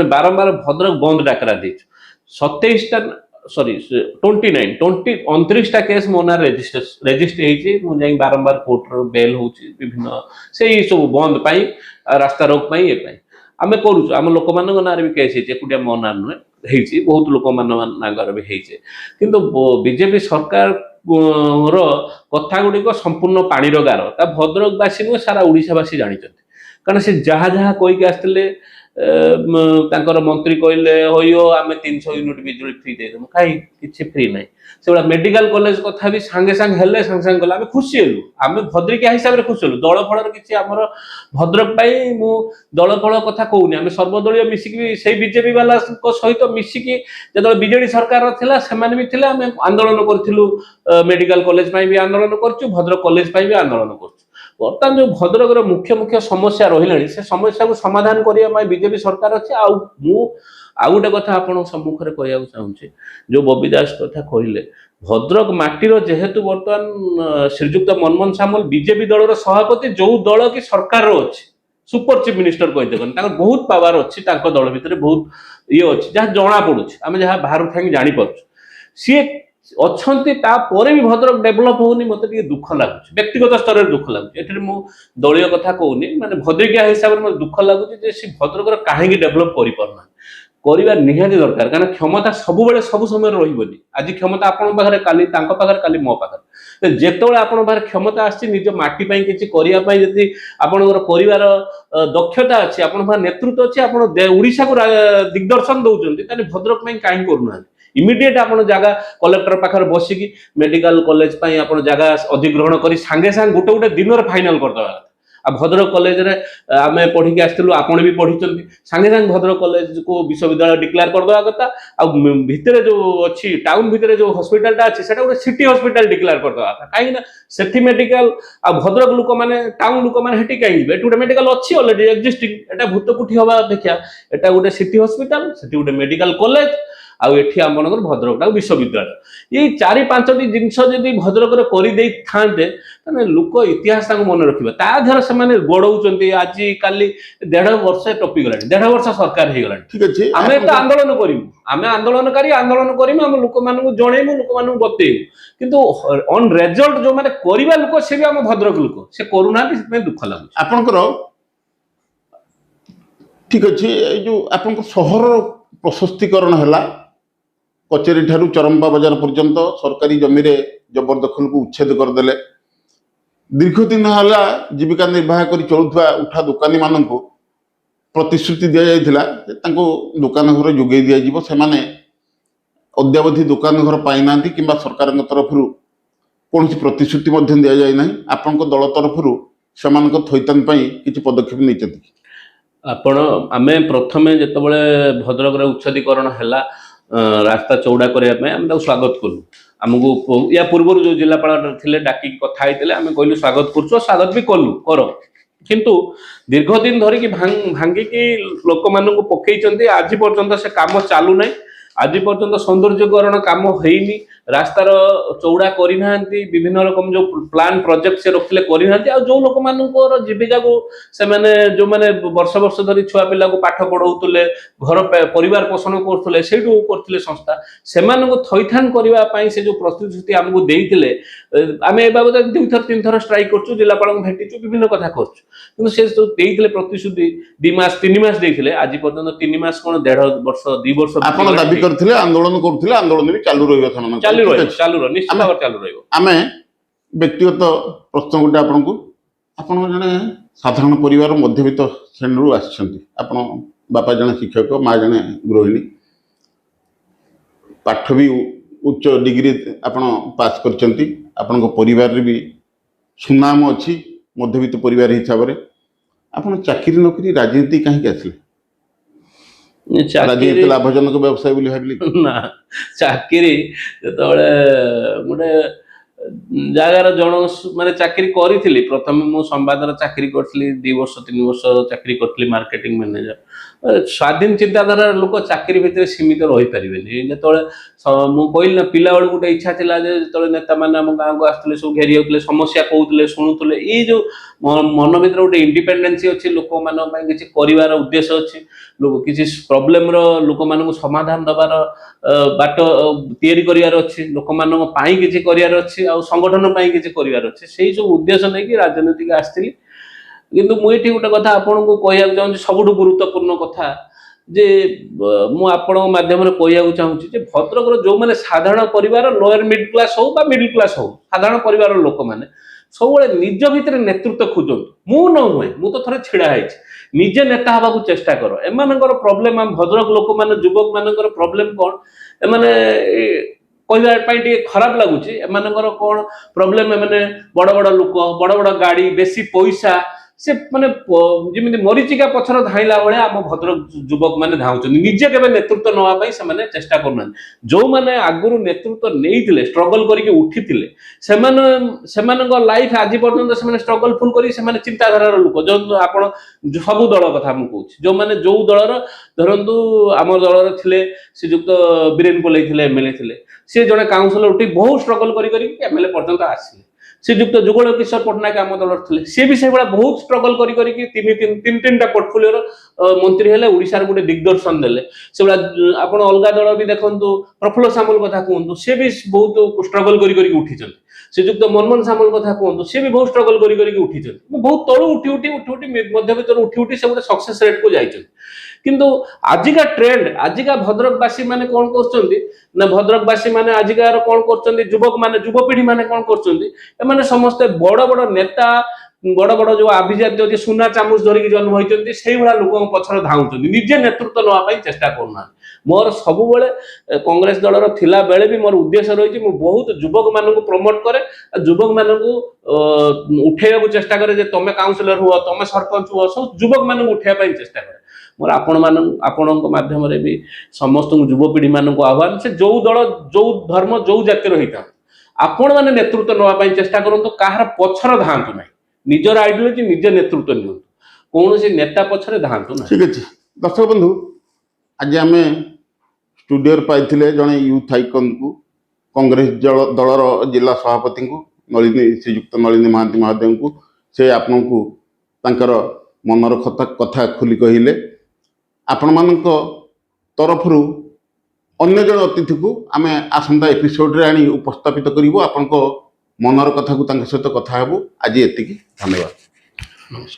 बारंबार भद्रक बंद डाकरा दी 27टा सॉरी 29 केस मो ना रेजिस्टर मुझे बारंबार कोर्ट बेल हो विभिन्न से सब बंद पाई रास्ता रोक पाई ये आम करूँ आम लोक मान ना भी केस एकुटिया मो ना नुहे बहुत लोक मान भी किंतु बीजेपी सरकार कथा गुड़िक संपूर्ण पानी गार भद्रकवासी नुहे सारा ओडिशावासी जानते कारण से जहाँ जहाँ कहीकि आसते मंत्री कहले हो आम 300 यूनिट बिजुली फ्री देदेमु कहीं किसी फ्री ना से मेडिकल कॉलेज कथा भी सांगे सांगे गला आम खुशी हेलु आम भद्रिका हिसाब से खुशी हेलु दल फल किसी आमर भद्रक मु दल फल कथा कहूनी आम सर्वदलीय मिसिकी से बीजेपी वाला सहित मिसिकी जो बीजेडी सरकार थिला सेमाने भी थिले आम आंदोलन करूँ मेडिकल कॉलेज भी आंदोलन करूँ भद्रक कॉलेज भी आंदोलन करूँ बर्तमान जो भद्रक मुख्य मुख्य समस्या रही से समस्या को समाधान करने बीजेपी सरकार अच्छे आउ गोटे कथा आपण सम्मुख में कहना चाहूँगी जो बबी दास कथा कहले भद्रक माटीर जेहेतु बर्तमान श्रीजुक्त मनमोहन सामल बीजेपी दलर सभापति जो दल कि सरकार अच्छे सुपर चीफ मिनिस्टर कहीदे बहुत पावर अच्छी दल भितर बहुत ये अच्छी जहाँ जना पड़ू आम जहाँ बाहर थी जापर सी अच्छी भी भद्रक डेभलप होनी मत दुख लगुच व्यक्तिगत स्तर में दुख लगुच ये दलीय कथा कहूनी माने भद्रिका हिसाब से दुख लगुच भद्रक कहीं डेभलप करना निहाती दरकार कारण क्षमता सब बेले सब समय रही आज क्षमता आपण पाखे काली काली मो पाखे जिते आपण पाखे क्षमता आसी निज माटी किसी करने जदि आपणकर परिवार दक्षता अच्छी आपण नेतृत्व अच्छी आप ओडिशा को दिग्दर्शन दौरान भद्रक कहीं करूना इमिडिएट आपण जगह कलेक्टर पाखे बसिकी मेडिकल कॉलेज जगह अधिग्रहण कर सांगे सांगे गोटे गोटे दिन फाइनाल करदे आ भद्रक कॉलेज रे आमे पढ़ी आसलु आपण भी पढ़ी सांगे सांगे भद्रक कॉलेज को विश्वविद्यालय डिक्लेयर करदे कथा आ भितर जो अच्छी टाउन भितर जो हॉस्पिटल अच्छी से गोटे सिटी हॉस्पिटल डिक्लेयर करदे कथा कहीं सेठी मेडिकल आ भद्रक लोक माने टाउन लोक माने हेटी कहीं एटू गोटे मेडिकल अच्छी ऑलरेडी एक्जिस्टिंग एटा भूतकुठी हवा अपेक्षा एटा गोटे सिटी हॉस्पिटल सेठी गोटे मेडिकल कॉलेज आठी आम भद्रक विश्वविद्यालय ये 4-5टी जिनस जदि भद्रक करे लोक इतिहास मन रखिए ताधर से गोड़ाऊँ आज काली 1.5 वर्ष टपिगला 1.5 वर्ष सरकार हो गला ठीक अच्छे आम तो आंदोलन करूँ आम आंदोलनकारी आंदोलन करूँ आम लोक मान जनइबू लोक मान बतेबू किंतु ऑन रिजल्ट जो मैंने करवा लोक से भी आम भद्रक लोक से करूना दुख लगुच आपणकर ठीक अच्छे जो आप सहर प्रशस्तीकरण है कचेरी ठारू चरंपा बाजार पर्यंत सरकारी जमी रे जबरदखल को उच्छेद करदे दीर्घ दिन है जीविका निर्वाह कर चलुवा उठा दुकानी मान प्रतिश्रुति दि जाइथिला दुकान घर जोगे दिज्व से अद्यावधि दुकान घर पाई ना कि सरकार तरफ कौन प्रतिश्रुति दि जाए ना आपण दल तरफ से थैतान किसी पदक्षेप नहीं आपण आमे प्रथमे जेतबेले भद्रक उच्छेदीकरण है रास्ता चौड़ा करने आम स्वागत कलु आमको या पूर्व जो जिलापाल थे डाकी कथा आम कहलु स्वागत कर स्वागत भी कलु कर किंतु दीर्घ दिन धरिकी भांगिकी लोक मान पकई आज पर्यंत से काम चालू ना आज पर्यंत सौंदर्यकरण काम होनी रास्तार चौड़ा करना विभिन्न रकम जो प्लान प्रोजेक्ट से रखिले करना जो लोक मान जीविका को से जो मैंने वर्ष वर्ष धरी छुआ पिला को पाठ पढ़ाऊले घर परिवार पोषण करुले से करते संस्था से थैथान करने से जो प्रतिश्रुति आमको देते आम ए बाबद 2 थर 3 थर स्ट्राइक कर जिलापाल भेटी विभिन्न कथा कर प्रतिश्रुति 2 मास 3 मास देते आज पर्यंत 3 मास कौन 1.5 वर्ष 2 वर्ष दाबी करते आंदोलन करते आंदोलन भी चालू रही आमे व्यक्तिगत प्रश्न गोटे आपन जने साधारण परिवार मध्यवित्त श्रेणी आसिछंती बापा जने शिक्षक माँ जने गृहिणी पाठ भी उच्च डिग्री आपण पास करचंती आपण परिवार रे भी सुनाम अच्छी मध्यवित्त परिवार हिसाब से आपण चाकरी नौकरी राजनीति कहीं आसले ଚାକିରି राजनीति लाभजनक व्यवसाय बोली भाविले ନା ଚାକିରି ଯେତେବେଳେ ଗୋଟେ ଜାଗାର ଜଣ ମାନେ ଚାକିରି କରିଥିଲି ପ୍ରଥମେ ମୁଁ ସମ୍ବାଦର ଚାକିରି କରିଥିଲି 2 ବର୍ଷ 3 ବର୍ଷ ଚାକିରି କରିଥିଲି ମାର୍କେଟିଂ ମ୍ୟାନେଜର ସ୍ୱାଧୀନ ଚିନ୍ତାଧାରା ଲୋକ ଚାକିରି ଭିତରେ ସୀମିତ ରହିପାରିବେନି ଯେତେବେଳେ ମୁଁ କହିଲି ନା ପିଲାବେଳୁ ଗୋଟେ ଇଚ୍ଛା ଥିଲା ଯେ ଯେତେବେଳେ ନେତାମାନେ ଆମ ଗାଁକୁ ଆସିଥିଲେ ସବୁ ଘେରି ଯାଉଥିଲେ ସମସ୍ୟା କହୁଥିଲେ ଶୁଣୁଥିଲେ ଏଇ ଯୋଉ ମନ ଭିତରେ ଗୋଟେ ଇଣ୍ଡିପେଣ୍ଡେନ୍ସି ଅଛି ଲୋକମାନଙ୍କ ପାଇଁ କିଛି କରିବାର ଉଦ୍ଦେଶ୍ୟ ଅଛି କିଛି ପ୍ରୋବ୍ଲେମର ଲୋକମାନଙ୍କୁ ସମାଧାନ ଦେବାର ବାଟ ତିଆରି କରିବାର ଅଛି ଲୋକମାନଙ୍କ ପାଇଁ କିଛି କରିବାର ଅଛି ଆଉ ସଂଗଠନ ପାଇଁ କିଛି କରିବାର ଅଛି ସେଇ ସବୁ ଉଦ୍ଦେଶ୍ୟ ନେଇକି ରାଜନୀତିକୁ ଆସିଥିଲି କିନ୍ତୁ ମୁଁ ଏଠି ଗୋଟେ କଥା ଆପଣଙ୍କୁ କହିବାକୁ ଚାହୁଁଛି ସବୁଠୁ ଗୁରୁତ୍ୱପୂର୍ଣ୍ଣ କଥା ଯେ ମୁଁ ଆପଣଙ୍କ ମାଧ୍ୟମରେ କହିବାକୁ ଚାହୁଁଛି ଯେ ଭଦ୍ରକର ଯୋଉମାନେ ସାଧାରଣ ପରିବାର ଲୋୟର ମିଡ୍ କ୍ଲାସ୍ ହଉ ବା ମିଡିଲ କ୍ଲାସ୍ ହଉ ସାଧାରଣ ପରିବାରର ଲୋକମାନେ ସବୁବେଳେ ନିଜ ଭିତରେ ନେତୃତ୍ୱ ଖୋଜନ୍ତୁ ମୁଁ ନୁହେଁ ମୁଁ ତ ଥରେ ଛିଡା ହେଇଛି ନିଜେ ନେତା ହେବାକୁ ଚେଷ୍ଟା କର ଏମାନଙ୍କର ପ୍ରୋବ୍ଲେମ ଆମ ଭଦ୍ରକ ଲୋକମାନେ ଯୁବକ ମାନଙ୍କର ପ୍ରୋବ୍ଲେମ କ'ଣ ଏମାନେ କହିବା ପାଇଁ ଟିକେ ଖରାପ ଲାଗୁଛି ଏମାନଙ୍କର କ'ଣ ପ୍ରୋବ୍ଲେମ ଏମାନେ ବଡ ବଡ ଲୋକ ବଡ ବଡ ଗାଡି ବେଶୀ ପଇସା ସେ ମାନେ ଯେମିତି ମରିଚିକା ପଛର ଧାଇଁଲା ଭଳିଆ ଆମ ଭଦ୍ରକ ଯୁବକ ମାନେ ଧାଉଁଛନ୍ତି ନିଜେ କେବେ ନେତୃତ୍ୱ ନେବା ପାଇଁ ସେମାନେ ଚେଷ୍ଟା କରୁନାହାନ୍ତି ଯୋଉମାନେ ଆଗରୁ ନେତୃତ୍ୱ ନେଇଥିଲେ ଷ୍ଟ୍ରଗଲ କରିକି ଉଠିଥିଲେ ସେମାନଙ୍କ ଲାଇଫ ଆଜି ପର୍ଯ୍ୟନ୍ତ ସେମାନେ ଷ୍ଟ୍ରଗଲ ଫୁଲ କରି ସେମାନେ ଚିନ୍ତାଧାରାର ଲୋକ ଯୋଉ ଆପଣ ସବୁ ଦଳ କଥା ମୁଁ କହୁଛି ଯୋଉମାନେ ଯୋଉ ଦଳର ଧରନ୍ତୁ ଆମ ଦଳର ଥିଲେ ଶ୍ରୀଯୁକ୍ତ ବୀରେନ ପଲେଇ ଥିଲେ ଏମଏଲଏ ଥିଲେ ସେ ଜଣେ କାଉନସିଲର ଉଠି ବହୁତ ଷ୍ଟ୍ରଗଲ କରି ଏମଏଲଏ ପର୍ଯ୍ୟନ୍ତ ଆସିଲେ ଶ୍ରୀଯୁକ୍ତ ଯୁଗଳ କିଶୋର ପଟ୍ଟନାୟକ ଆମ ଦଳର ଥିଲେ ସେ ବି ସେଇଭଳିଆ ବହୁତ ଷ୍ଟ୍ରଗଲ କରି ତିନିଟା ପୋର୍ଟଫୋଲିଓର ମନ୍ତ୍ରୀ ହେଲେ ଓଡ଼ିଶାର ଗୋଟେ ଦିଗ୍ଦର୍ଶନ ଦେଲେ ସେଭଳିଆ ଆପଣ ଅଲଗା ଦଳ ବି ଦେଖନ୍ତୁ ପ୍ରଫୁଲ୍ଲ ସାମଲ କଥା କୁହନ୍ତୁ ସେ ବି ବହୁତ ଷ୍ଟ୍ରଗଲ କରି ଉଠିଛନ୍ତି ଶ୍ରୀଯୁକ୍ତ ମନମୋହନ ସାମଲ କଥା କୁହନ୍ତୁ ସେ ବି ବହୁତ ଷ୍ଟ୍ରଗଲ କରି ଉଠିଛନ୍ତି ବହୁତ ତଳୁ ଉଠି ମଧ୍ୟବିତ୍ତରୁ ଉଠି ସେ ଗୋଟେ ସକ୍ସେସ୍ ରେଟ୍କୁ ଯାଇଛନ୍ତି କିନ୍ତୁ ଆଜିକା ଟ୍ରେଣ୍ଡ ଆଜିକା ଭଦ୍ରକବାସୀ ମାନେ କ'ଣ କରୁଛନ୍ତି ନା ଭଦ୍ରକବାସୀ ମାନେ ଆଜିକାର କ'ଣ କରୁଛନ୍ତି ଯୁବକ ମାନେ ଯୁବପିଢି ମାନେ କ'ଣ କରୁଛନ୍ତି ଏମାନେ ସମସ୍ତେ ବଡ ବଡ ନେତା ବଡ ବଡ ଯୋଉ ଆଭିଜାତ୍ୟ ଯେ ସୁନା ଚାମଚ ଧରିକି ଜନ୍ମ ହୋଇଛନ୍ତି ସେଇଭଳିଆ ଲୋକଙ୍କ ପଛରେ ଧାଉଁଛନ୍ତି ନିଜେ ନେତୃତ୍ୱ ନେବା ପାଇଁ ଚେଷ୍ଟା କରୁନାହାନ୍ତି ମୋର ସବୁବେଳେ କଂଗ୍ରେସ ଦଳର ଥିଲା ବେଳେ ବି ମୋର ଉଦ୍ଦେଶ୍ୟ ରହିଛି ମୁଁ ବହୁତ ଯୁବକ ମାନଙ୍କୁ ପ୍ରମୋଟ କରେ ଯୁବକ ମାନଙ୍କୁ ଉଠେଇବାକୁ ଚେଷ୍ଟା କରେ ଯେ ତମେ କାଉନସିଲର ହୁଅ ତମେ ସରପଞ୍ଚ ହୁଅ ସବୁ ଯୁବକ ମାନଙ୍କୁ ଉଠେଇବା ପାଇଁ ଚେଷ୍ଟା କରେ ମୋର ଆପଣଙ୍କ ମାଧ୍ୟମରେ ବି ସମସ୍ତଙ୍କୁ ଯୁବପିଢି ମାନଙ୍କୁ ଆହ୍ୱାନ ସେ ଯୋଉ ଦଳ ଯୋଉ ଧର୍ମ ଯୋଉ ଜାତିର ହେଇଥାନ୍ତି ଆପଣ ମାନେ ନେତୃତ୍ୱ ନେବା ପାଇଁ ଚେଷ୍ଟା କରନ୍ତୁ କାହାର ପଛର ଧାଆନ୍ତୁ ନାହିଁ ନିଜର ଆଇଡିଓଲୋଜି ନିଜେ ନେତୃତ୍ୱ ନିଅନ୍ତୁ କୌଣସି ନେତା ପଛରେ ଧାଆନ୍ତୁ ନାହିଁ ଠିକ ଅଛି ଦର୍ଶକ ବନ୍ଧୁ ଆଜି ଆମେ ଷ୍ଟୁଡିଓରେ ପାଇଥିଲେ ଜଣେ ୟୁଥ ଆଇକନକୁ କଂଗ୍ରେସ ଦଳର ଜିଲ୍ଲା ସଭାପତିଙ୍କୁ ଶ୍ରୀଯୁକ୍ତ ନଳିନୀ ମହାନ୍ତି ମହୋଦୟଙ୍କୁ ସେ ଆପଣଙ୍କୁ ତାଙ୍କର ମନର କଥା ଖୋଲି କହିଲେ ଆପଣମାନଙ୍କ ତରଫରୁ ଅନ୍ୟ ଜଣେ ଅତିଥିକୁ ଆମେ ଆସନ୍ତା ଏପିସୋଡରେ ଆଣି ଉପସ୍ଥାପିତ କରିବୁ ଆପଣଙ୍କ ମନର କଥାକୁ ତାଙ୍କ ସହିତ କଥା ହେବୁ ଆଜି ଏତିକି ଧନ୍ୟବାଦ। ନମସ୍କାର।